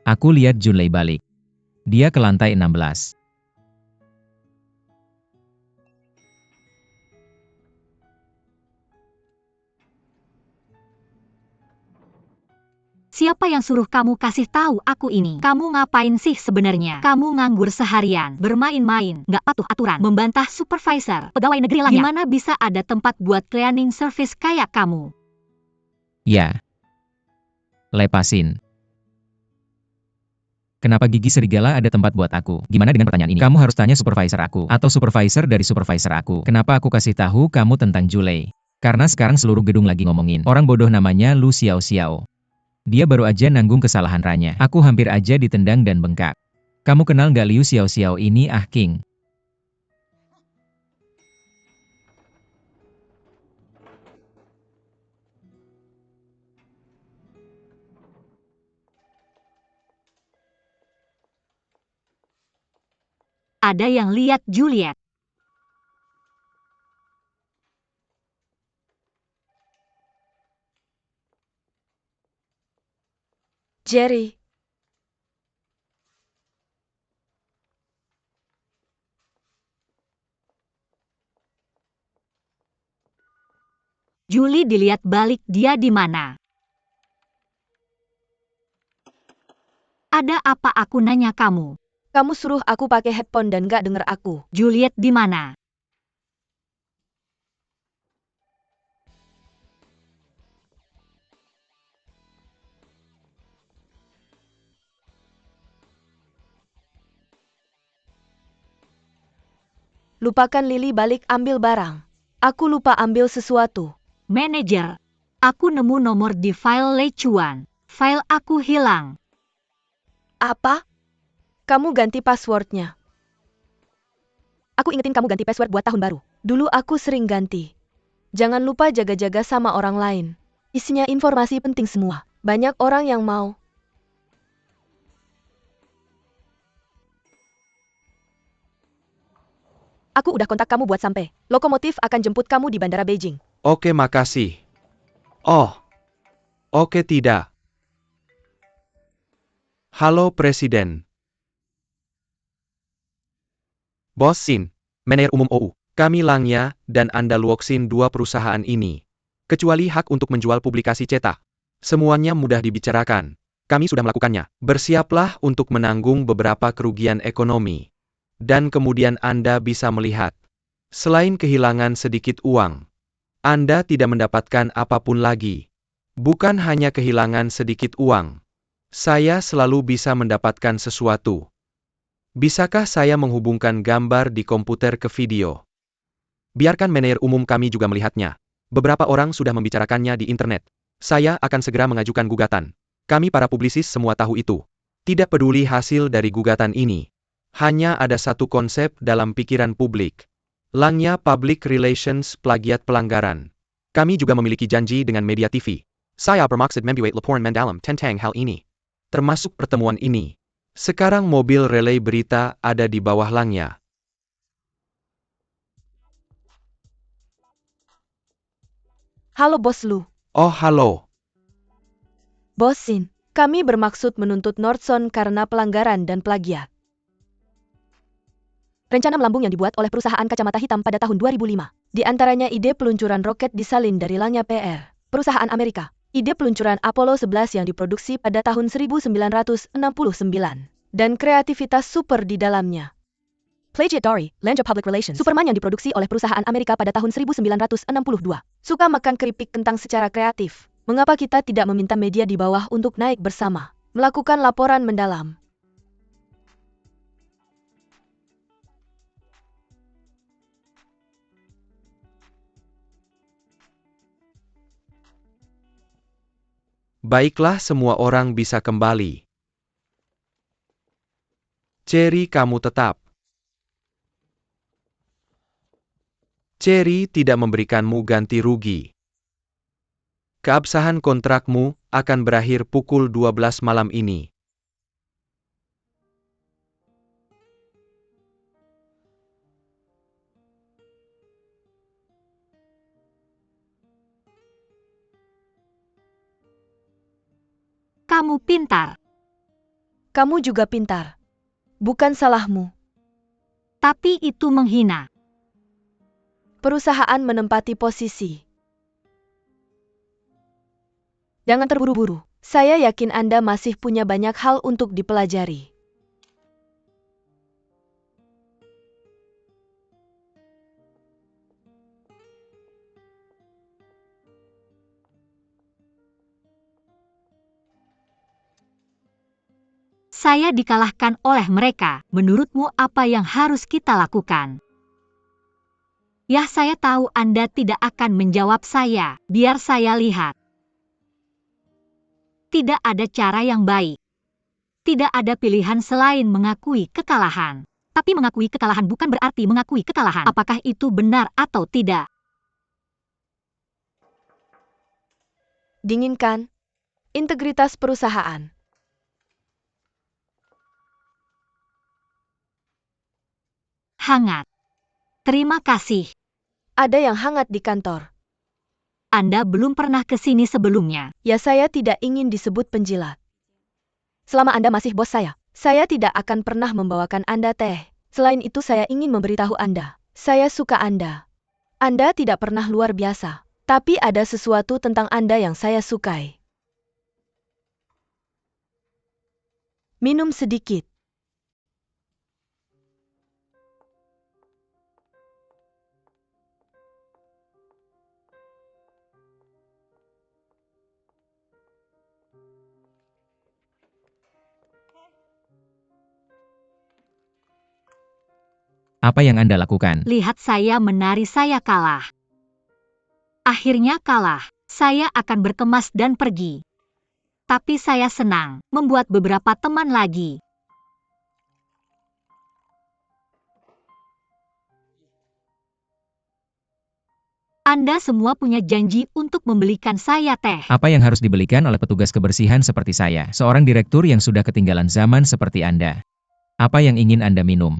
B: Aku lihat Junlei balik. Dia ke lantai 16.
C: Siapa yang suruh kamu kasih tahu aku ini? Kamu ngapain sih sebenarnya? Kamu nganggur seharian, bermain-main, nggak patuh aturan, membantah supervisor, pegawai negeri lainnya. Gimana bisa ada tempat buat cleaning service kayak kamu?
B: Ya. Lepasin. Kenapa gigi serigala ada tempat buat aku? Gimana dengan pertanyaan ini? Kamu harus tanya supervisor aku, atau supervisor dari supervisor aku. Kenapa aku kasih tahu kamu tentang Junlei? Karena sekarang seluruh gedung lagi ngomongin. Orang bodoh namanya Lu Xiao Xiao. Dia baru aja nanggung kesalahan Ranya. Aku hampir aja ditendang dan bengkak. Kamu kenal nggak Liu Xiao Xiao ini? King.
C: Ada yang lihat Juliet.
A: Jerry.
C: Julie dilihat balik, dia di mana? Ada apa aku nanya kamu?
A: Kamu suruh aku pakai headphone dan gak denger aku.
C: Juliet di mana?
A: Lupakan Lily balik ambil barang. Aku lupa ambil sesuatu.
C: Manajer, aku nemu nomor di file Lei Chuan. File aku hilang.
A: Apa? Kamu ganti passwordnya. Aku ingetin kamu ganti password buat tahun baru. Dulu aku sering ganti. Jangan lupa jaga-jaga sama orang lain. Isinya informasi penting semua. Banyak orang yang mau. Aku udah kontak kamu buat sampai. Lokomotif akan jemput kamu di Bandara Beijing.
D: Oke, makasih. Oh. Oke, tidak. Halo Presiden. Bos Sin, Manajer Umum OU, kami Langya dan Anda Luoksin dua perusahaan ini. Kecuali hak untuk menjual publikasi cetak. Semuanya mudah dibicarakan. Kami sudah melakukannya. Bersiaplah untuk menanggung beberapa kerugian ekonomi. Dan kemudian Anda bisa melihat. Selain kehilangan sedikit uang, Anda tidak mendapatkan apapun lagi. Bukan hanya kehilangan sedikit uang. Saya selalu bisa mendapatkan sesuatu. Bisakah saya menghubungkan gambar di komputer ke video? Biarkan manajer umum kami juga melihatnya. Beberapa orang sudah membicarakannya di internet. Saya akan segera mengajukan gugatan. Kami para publisis semua tahu itu. Tidak peduli hasil dari gugatan ini. Hanya ada satu konsep dalam pikiran publik. Langya Public Relations plagiat pelanggaran. Kami juga memiliki janji dengan media TV. Saya bermaksud membuat laporan mendalam tentang hal ini. Termasuk pertemuan ini. Sekarang mobil relay berita ada di bawah Langya.
A: Halo Bos Lu.
D: Oh halo.
A: Bos Sin, kami bermaksud menuntut Nordson karena pelanggaran dan plagiat. rencana melambung yang dibuat oleh perusahaan kacamata hitam pada tahun 2005. Di antaranya ide peluncuran roket disalin dari langnya PR, perusahaan Amerika. Ide peluncuran Apollo 11 yang diproduksi pada tahun 1969, dan kreativitas super di dalamnya. Plagiat Dory, Lange Public Relations, Superman yang diproduksi oleh perusahaan Amerika pada tahun 1962. Suka makan keripik kentang secara kreatif. Mengapa kita tidak meminta media di bawah untuk naik bersama, melakukan laporan mendalam?
D: Baiklah, semua orang bisa kembali. Cherry, kamu tetap. Cherry tidak memberikanmu ganti rugi. Keabsahan kontrakmu akan berakhir pukul 12 malam ini.
C: Kamu pintar,
A: Kamu juga pintar. Bukan salahmu.
C: tapi itu menghina.
A: Perusahaan menempati posisi. Jangan terburu-buru. Saya yakin Anda masih punya banyak hal untuk dipelajari.
C: Saya dikalahkan oleh mereka. Menurutmu apa yang harus kita lakukan? Ya, saya tahu Anda tidak akan menjawab saya. Biar saya lihat. Tidak ada cara yang baik. Tidak ada pilihan selain mengakui kekalahan. Tapi mengakui kekalahan bukan berarti mengakui kekalahan. Apakah itu benar atau tidak?
A: Dinginkan. Integritas perusahaan.
C: Hangat. Terima kasih.
A: Ada yang hangat di kantor.
C: Anda belum pernah ke sini sebelumnya.
A: Ya, saya tidak ingin disebut penjilat. Selama Anda masih bos saya tidak akan pernah membawakan Anda teh. Selain itu saya ingin memberitahu Anda, saya suka Anda. Anda tidak pernah luar biasa, tapi ada sesuatu tentang Anda yang saya sukai. Minum sedikit.
B: Apa yang Anda lakukan?
C: Lihat saya menari, saya kalah. Akhirnya kalah. Saya akan berkemas dan pergi. Tapi saya senang membuat beberapa teman lagi. Anda semua punya janji untuk membelikan saya teh.
B: Apa yang harus dibelikan oleh petugas kebersihan seperti saya, seorang direktur yang sudah ketinggalan zaman seperti Anda? Apa yang ingin Anda minum?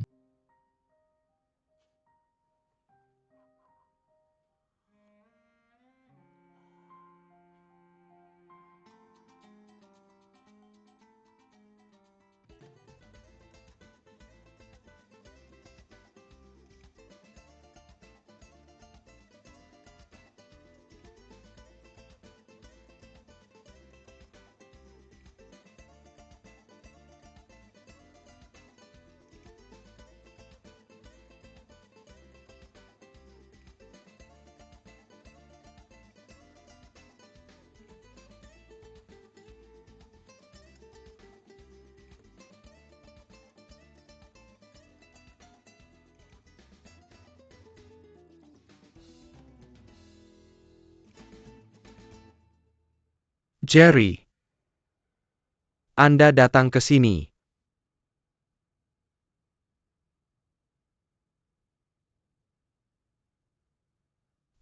D: Jerry, Anda datang ke sini.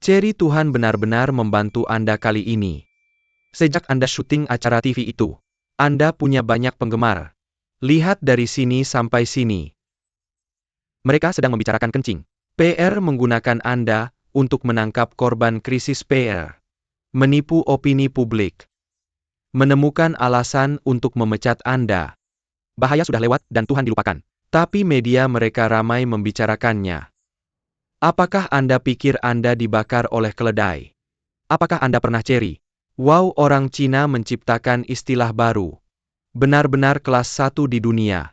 D: Cherry, Tuhan benar-benar membantu Anda kali ini. Sejak Anda syuting acara TV itu, Anda punya banyak penggemar. Lihat dari sini sampai sini. Mereka sedang membicarakan kencing. PR menggunakan Anda untuk menangkap korban krisis PR. Menipu opini publik. Menemukan alasan untuk memecat Anda. Bahaya sudah lewat dan Tuhan dilupakan. Tapi media mereka ramai membicarakannya. Apakah Anda pikir Anda dibakar oleh keledai? Apakah Anda pernah ceri? Wow, orang Cina menciptakan istilah baru. Benar-benar kelas 1 di dunia.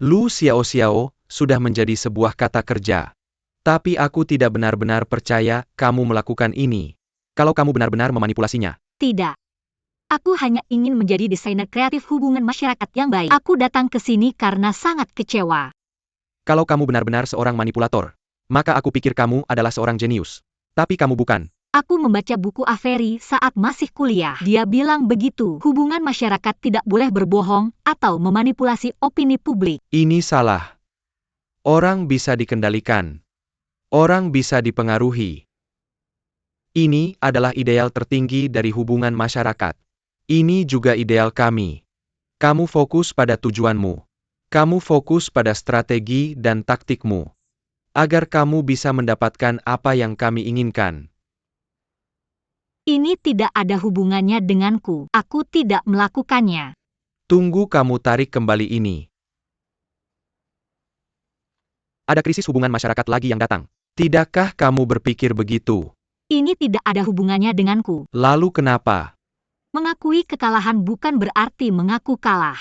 D: Lu Xiao sudah menjadi sebuah kata kerja. Tapi aku tidak benar-benar percaya kamu melakukan ini. Kalau kamu benar-benar memanipulasinya.
C: Tidak. Aku hanya ingin menjadi desainer kreatif hubungan masyarakat yang baik. Aku datang ke sini karena sangat kecewa.
D: Kalau kamu benar-benar seorang manipulator, maka aku pikir kamu adalah seorang jenius. Tapi kamu bukan.
C: Aku membaca buku Avery saat masih kuliah. Dia bilang begitu. Hubungan masyarakat tidak boleh berbohong atau memanipulasi opini publik.
D: Ini salah. Orang bisa dikendalikan. Orang bisa dipengaruhi. Ini adalah ideal tertinggi dari hubungan masyarakat. Ini juga ideal kami. Kamu fokus pada tujuanmu. Kamu fokus pada strategi dan taktikmu. Agar kamu bisa mendapatkan apa yang kami inginkan.
C: Ini tidak ada hubungannya denganku. Aku tidak melakukannya.
D: Tunggu kamu tarik kembali ini. Ada krisis hubungan masyarakat lagi yang datang. Tidakkah kamu berpikir begitu?
C: Ini tidak ada hubungannya denganku.
D: Lalu kenapa?
C: Mengakui kekalahan bukan berarti mengaku kalah.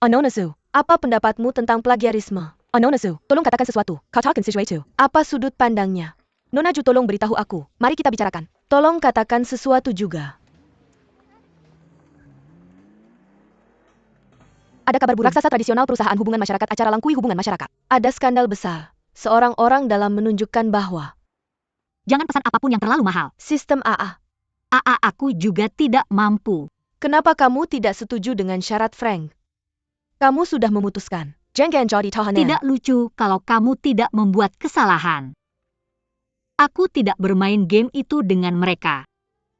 A: Ononazu, apa pendapatmu tentang plagiarisme? Ononazu, tolong katakan sesuatu. Katakan sesuatu. Apa sudut pandangnya? Nonaju, tolong beritahu aku. Mari kita bicarakan. Tolong katakan sesuatu juga. Ada kabar buruk. Raksasa tradisional perusahaan hubungan masyarakat acara Langkui hubungan masyarakat. Ada skandal besar. Seorang orang dalam menunjukkan bahwa
C: Jangan pesan apapun yang terlalu mahal.
A: sistem AA.
C: Aku juga tidak mampu.
A: Kenapa kamu tidak setuju dengan syarat Frank? Kamu sudah memutuskan. Jangan jadi tahanan.
C: Tidak lucu kalau kamu tidak membuat kesalahan. Aku tidak bermain game itu dengan mereka.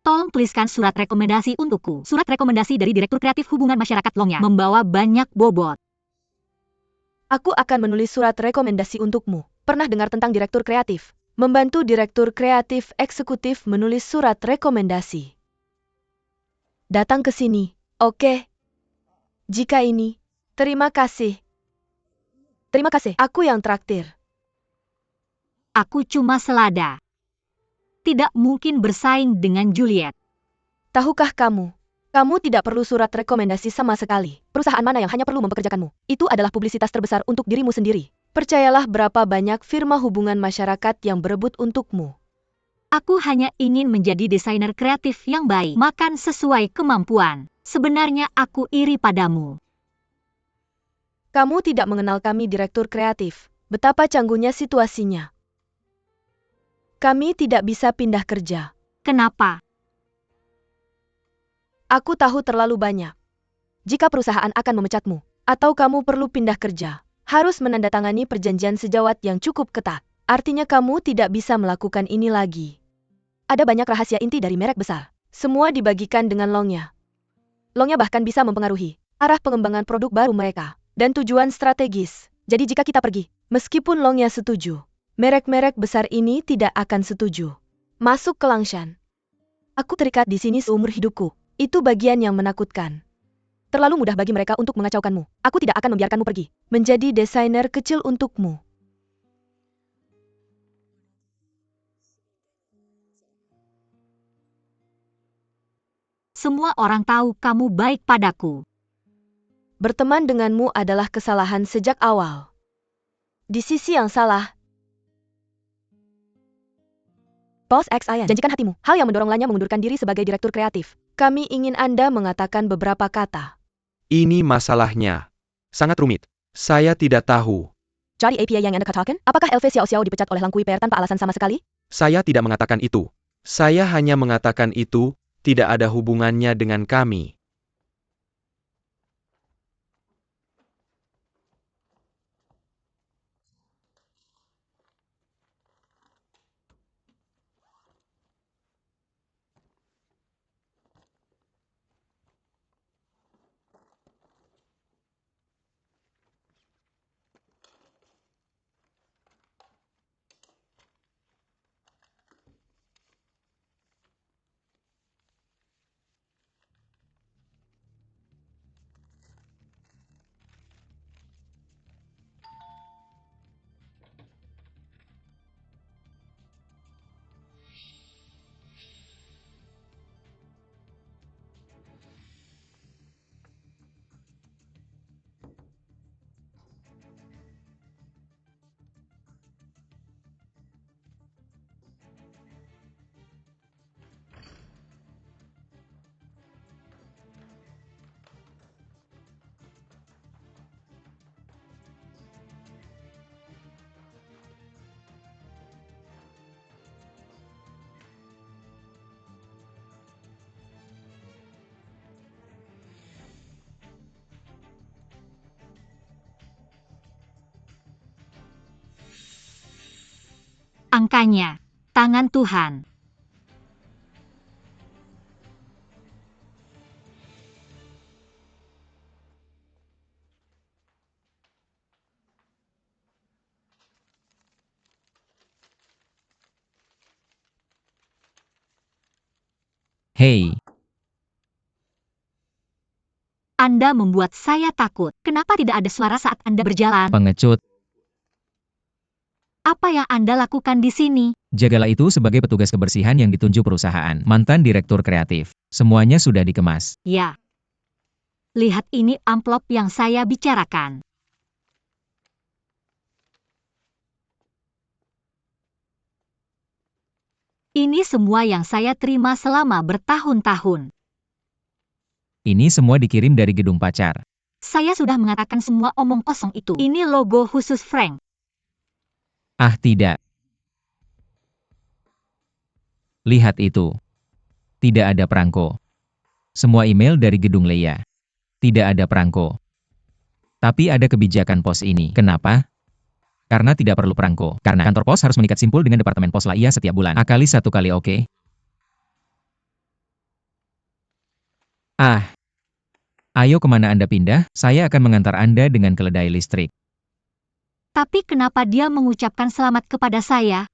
C: Tolong tuliskan surat rekomendasi untukku. Surat rekomendasi dari Direktur Kreatif Hubungan Masyarakat Longya membawa banyak bobot.
A: Aku akan menulis surat rekomendasi untukmu. Pernah dengar tentang direktur kreatif? Membantu direktur kreatif eksekutif menulis surat rekomendasi. Datang ke sini, oke? Jika ini, terima kasih. Terima kasih, aku yang traktir.
C: Aku cuma selada. Tidak mungkin bersaing dengan Juliet.
A: Tahukah kamu? Kamu tidak perlu surat rekomendasi sama sekali. Perusahaan mana yang hanya perlu mempekerjakanmu? Itu adalah publisitas terbesar untuk dirimu sendiri. Percayalah berapa banyak firma hubungan masyarakat yang berebut untukmu.
C: Aku hanya ingin menjadi desainer kreatif yang baik. Makan sesuai kemampuan. Sebenarnya aku iri padamu.
A: Kamu tidak mengenal kami direktur kreatif. Betapa canggunya situasinya. Kami tidak bisa pindah kerja.
C: Kenapa?
A: Aku tahu terlalu banyak. Jika perusahaan akan memecatmu, atau kamu perlu pindah kerja, harus menandatangani perjanjian sejawat yang cukup ketat. Artinya kamu tidak bisa melakukan ini lagi. Ada banyak rahasia inti dari merek besar. Semua dibagikan dengan Longya. Longya bahkan bisa mempengaruhi arah pengembangan produk baru mereka dan tujuan strategis. Jadi jika kita pergi, meskipun Longya setuju, merek-merek besar ini tidak akan setuju. Masuk ke Langshan. Aku terikat di sini seumur hidupku. Itu bagian yang menakutkan. Terlalu mudah bagi mereka untuk mengacaukanmu. Aku tidak akan membiarkanmu pergi. Menjadi desainer kecil untukmu.
C: Semua orang tahu kamu baik padaku.
A: Berteman denganmu adalah kesalahan sejak awal. Di sisi yang salah, Bos X Ian, janjikan hatimu. Hal yang mendorong Lanya mengundurkan diri sebagai direktur kreatif. Kami ingin Anda mengatakan beberapa kata.
D: Ini masalahnya. Sangat rumit. Saya tidak tahu.
A: Jadi APA yang Anda katakan? Apakah LV Xiao Xiao dipecat oleh Langkui PR tanpa alasan sama sekali?
D: Saya tidak mengatakan itu. Saya hanya mengatakan itu tidak ada hubungannya dengan kami.
C: Angkanya, tangan Tuhan.
B: Hei,
C: Anda membuat saya takut. Kenapa tidak ada suara saat Anda berjalan?
B: pengecut.
C: Apa yang Anda lakukan di sini?
B: Jagalah itu sebagai petugas kebersihan yang ditunjuk perusahaan. Mantan direktur kreatif. Semuanya sudah dikemas.
C: Ya. Lihat ini amplop yang saya bicarakan. Ini semua yang saya terima selama bertahun-tahun.
B: Ini semua dikirim dari gedung pacar.
C: Saya sudah mengatakan semua omong kosong itu. Ini logo khusus Frank.
B: Ah tidak. Lihat itu. Tidak ada perangko. Semua email dari gedung Leia. Tidak ada perangko. Tapi ada kebijakan pos ini. Kenapa? Karena tidak perlu perangko. Karena kantor pos harus mengikat simpul dengan departemen pos Laia setiap bulan. Akali satu kali oke? Ah. Ayo kemana Anda pindah, saya akan mengantar Anda dengan keledai listrik.
C: Tapi kenapa dia mengucapkan selamat kepada saya?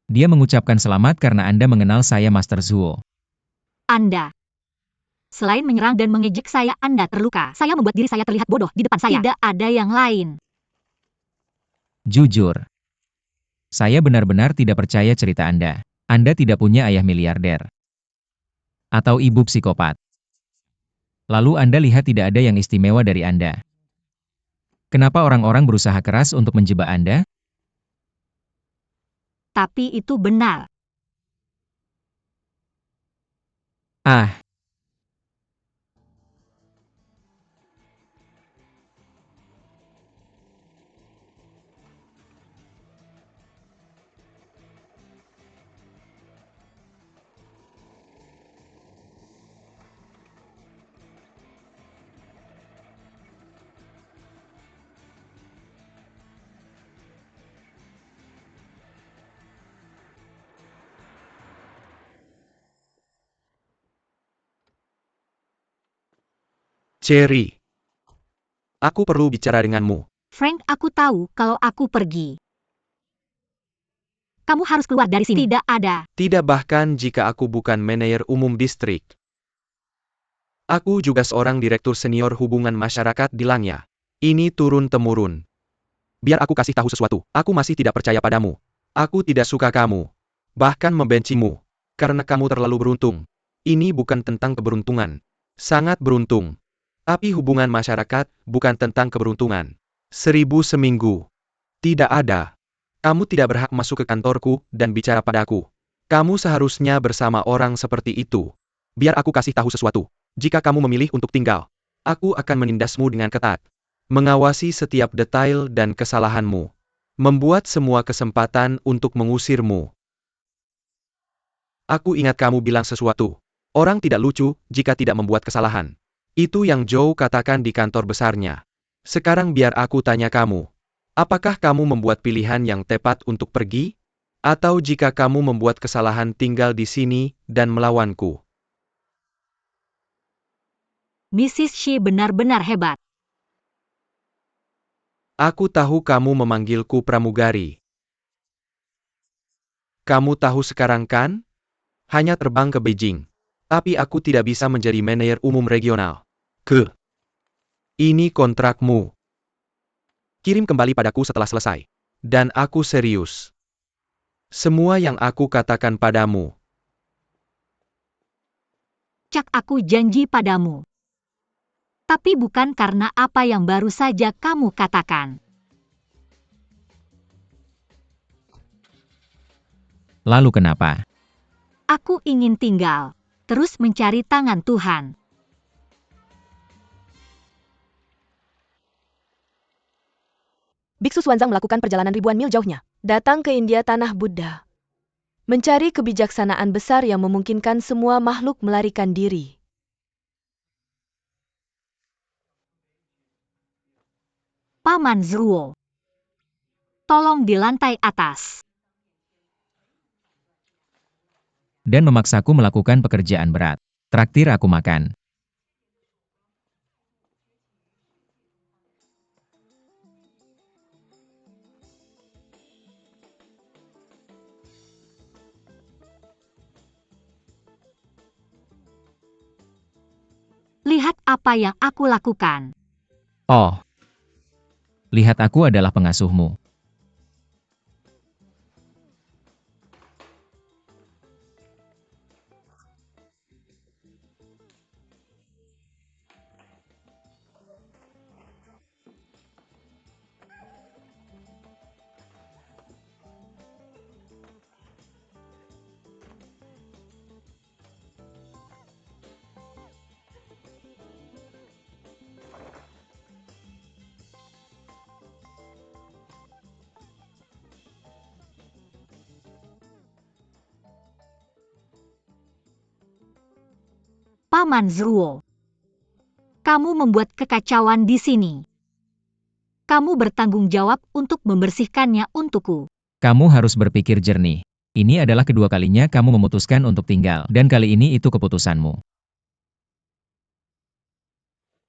B: Dia mengucapkan selamat karena Anda mengenal saya Master Zuo.
C: Anda. Selain menyerang dan mengejek saya, Anda terluka. Saya membuat diri saya terlihat bodoh di depan saya. Tidak ada yang lain.
B: Jujur. Saya benar-benar tidak percaya cerita Anda. Anda tidak punya ayah miliarder. Atau ibu psikopat. Lalu Anda lihat tidak ada yang istimewa dari Anda. Kenapa orang-orang berusaha keras untuk menjebak Anda?
C: Tapi itu benar.
B: Ah.
D: Cherry. Aku perlu bicara denganmu.
C: Frank, aku tahu kalau aku pergi. Kamu harus keluar dari sini. Tidak ada.
D: Tidak bahkan jika aku bukan manajer umum distrik. Aku juga seorang direktur senior hubungan masyarakat di Langya. Ini turun-temurun. Biar aku kasih tahu sesuatu, aku masih tidak percaya padamu. Aku tidak suka kamu. Bahkan membencimu. Karena kamu terlalu beruntung. Ini bukan tentang keberuntungan. Sangat beruntung. Tapi hubungan masyarakat bukan tentang keberuntungan. 1000 seminggu. Tidak ada. Kamu tidak berhak masuk ke kantorku dan bicara padaku. Kamu seharusnya bersama orang seperti itu. Biar aku kasih tahu sesuatu. Jika kamu memilih untuk tinggal, aku akan menindasmu dengan ketat. Mengawasi setiap detail dan kesalahanmu. Membuat semua kesempatan untuk mengusirmu. Aku ingat kamu bilang sesuatu. Orang tidak lucu jika tidak membuat kesalahan. Itu yang Joe katakan di kantor besarnya. Sekarang biar aku tanya kamu. Apakah kamu membuat pilihan yang tepat untuk pergi? Atau jika kamu membuat kesalahan tinggal di sini dan melawanku?
C: Mrs. Shi benar-benar hebat.
D: Aku tahu kamu memanggilku pramugari. Kamu tahu sekarang kan? Hanya terbang ke Beijing. Tapi aku tidak bisa menjadi manajer umum regional. Ini kontrakmu. Kirim kembali padaku setelah selesai. Dan aku serius. Semua yang aku katakan padamu.
C: Cak, aku janji padamu. Tapi bukan karena apa yang baru saja kamu katakan.
B: Lalu kenapa?
C: Aku ingin tinggal. Terus mencari tangan Tuhan.
A: Biksu Xuanzang melakukan perjalanan ribuan mil jauhnya, datang ke India tanah Buddha. Mencari kebijaksanaan besar yang memungkinkan semua makhluk melarikan diri.
C: Paman Zruo. Tolong di lantai atas.
B: dan memaksaku melakukan pekerjaan berat. Traktir aku makan.
C: Lihat apa yang aku lakukan.
B: Oh, lihat aku adalah pengasuhmu.
C: Paman Zruo, kamu membuat kekacauan di sini. Kamu bertanggung jawab untuk membersihkannya untukku.
B: Kamu harus berpikir jernih. Ini adalah kedua kalinya kamu memutuskan untuk tinggal, dan kali ini itu keputusanmu.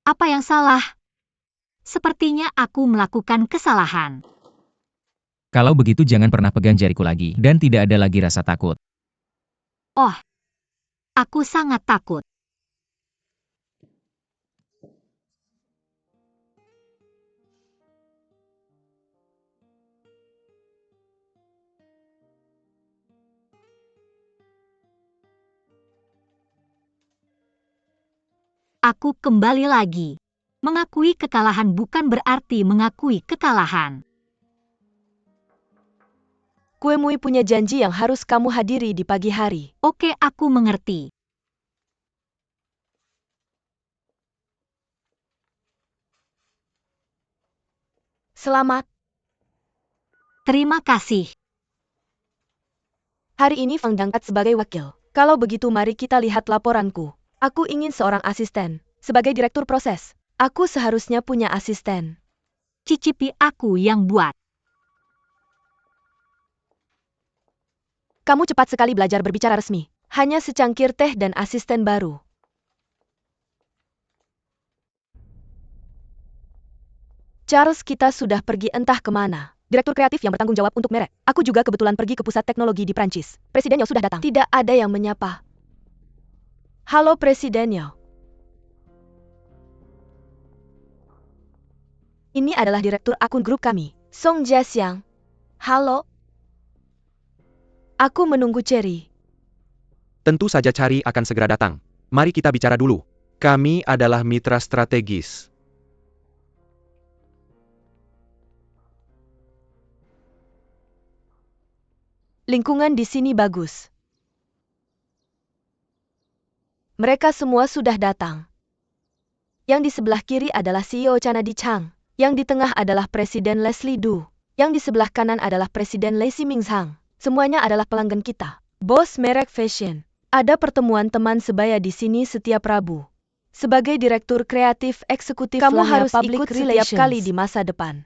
C: Apa yang salah? Sepertinya aku melakukan kesalahan.
B: Kalau begitu jangan pernah pegang jariku lagi, dan tidak ada lagi rasa takut.
C: Oh, aku sangat takut. Aku kembali lagi. Mengakui kekalahan bukan berarti mengakui kekalahan.
A: Kue Mui punya janji yang harus kamu hadiri di pagi hari.
C: Oke, aku mengerti.
A: Selamat.
C: Terima kasih.
A: Hari ini Fang diangkat sebagai wakil. Kalau begitu mari kita lihat laporanku. Aku ingin seorang asisten. Sebagai direktur proses, aku seharusnya punya asisten.
C: Cicipi aku yang buat.
A: Kamu cepat sekali belajar berbicara resmi. Hanya secangkir teh dan asisten baru. Charles, kita sudah pergi entah kemana. Direktur kreatif yang bertanggung jawab untuk merek. Aku juga kebetulan pergi ke pusat teknologi di Prancis. Presiden Yao sudah datang. Tidak ada yang menyapa. Halo Presiden Yao. Ini adalah direktur akun grup kami, Song Jiaxiang. Halo. Aku menunggu Cherry.
D: Tentu saja Cherry akan segera datang. Mari kita bicara dulu. Kami adalah mitra strategis.
A: Lingkungan di sini bagus. Mereka semua sudah datang. Yang di sebelah kiri adalah CEO Chanadi Chang. Yang di tengah adalah Presiden Leslie Du. Yang di sebelah kanan adalah Presiden Lacey Mingzhang. Semuanya adalah pelanggan kita. Bos merek fashion. Ada pertemuan teman sebaya di sini setiap Rabu. Sebagai direktur kreatif eksekutif, kamu harus ikut setiap kali di masa depan.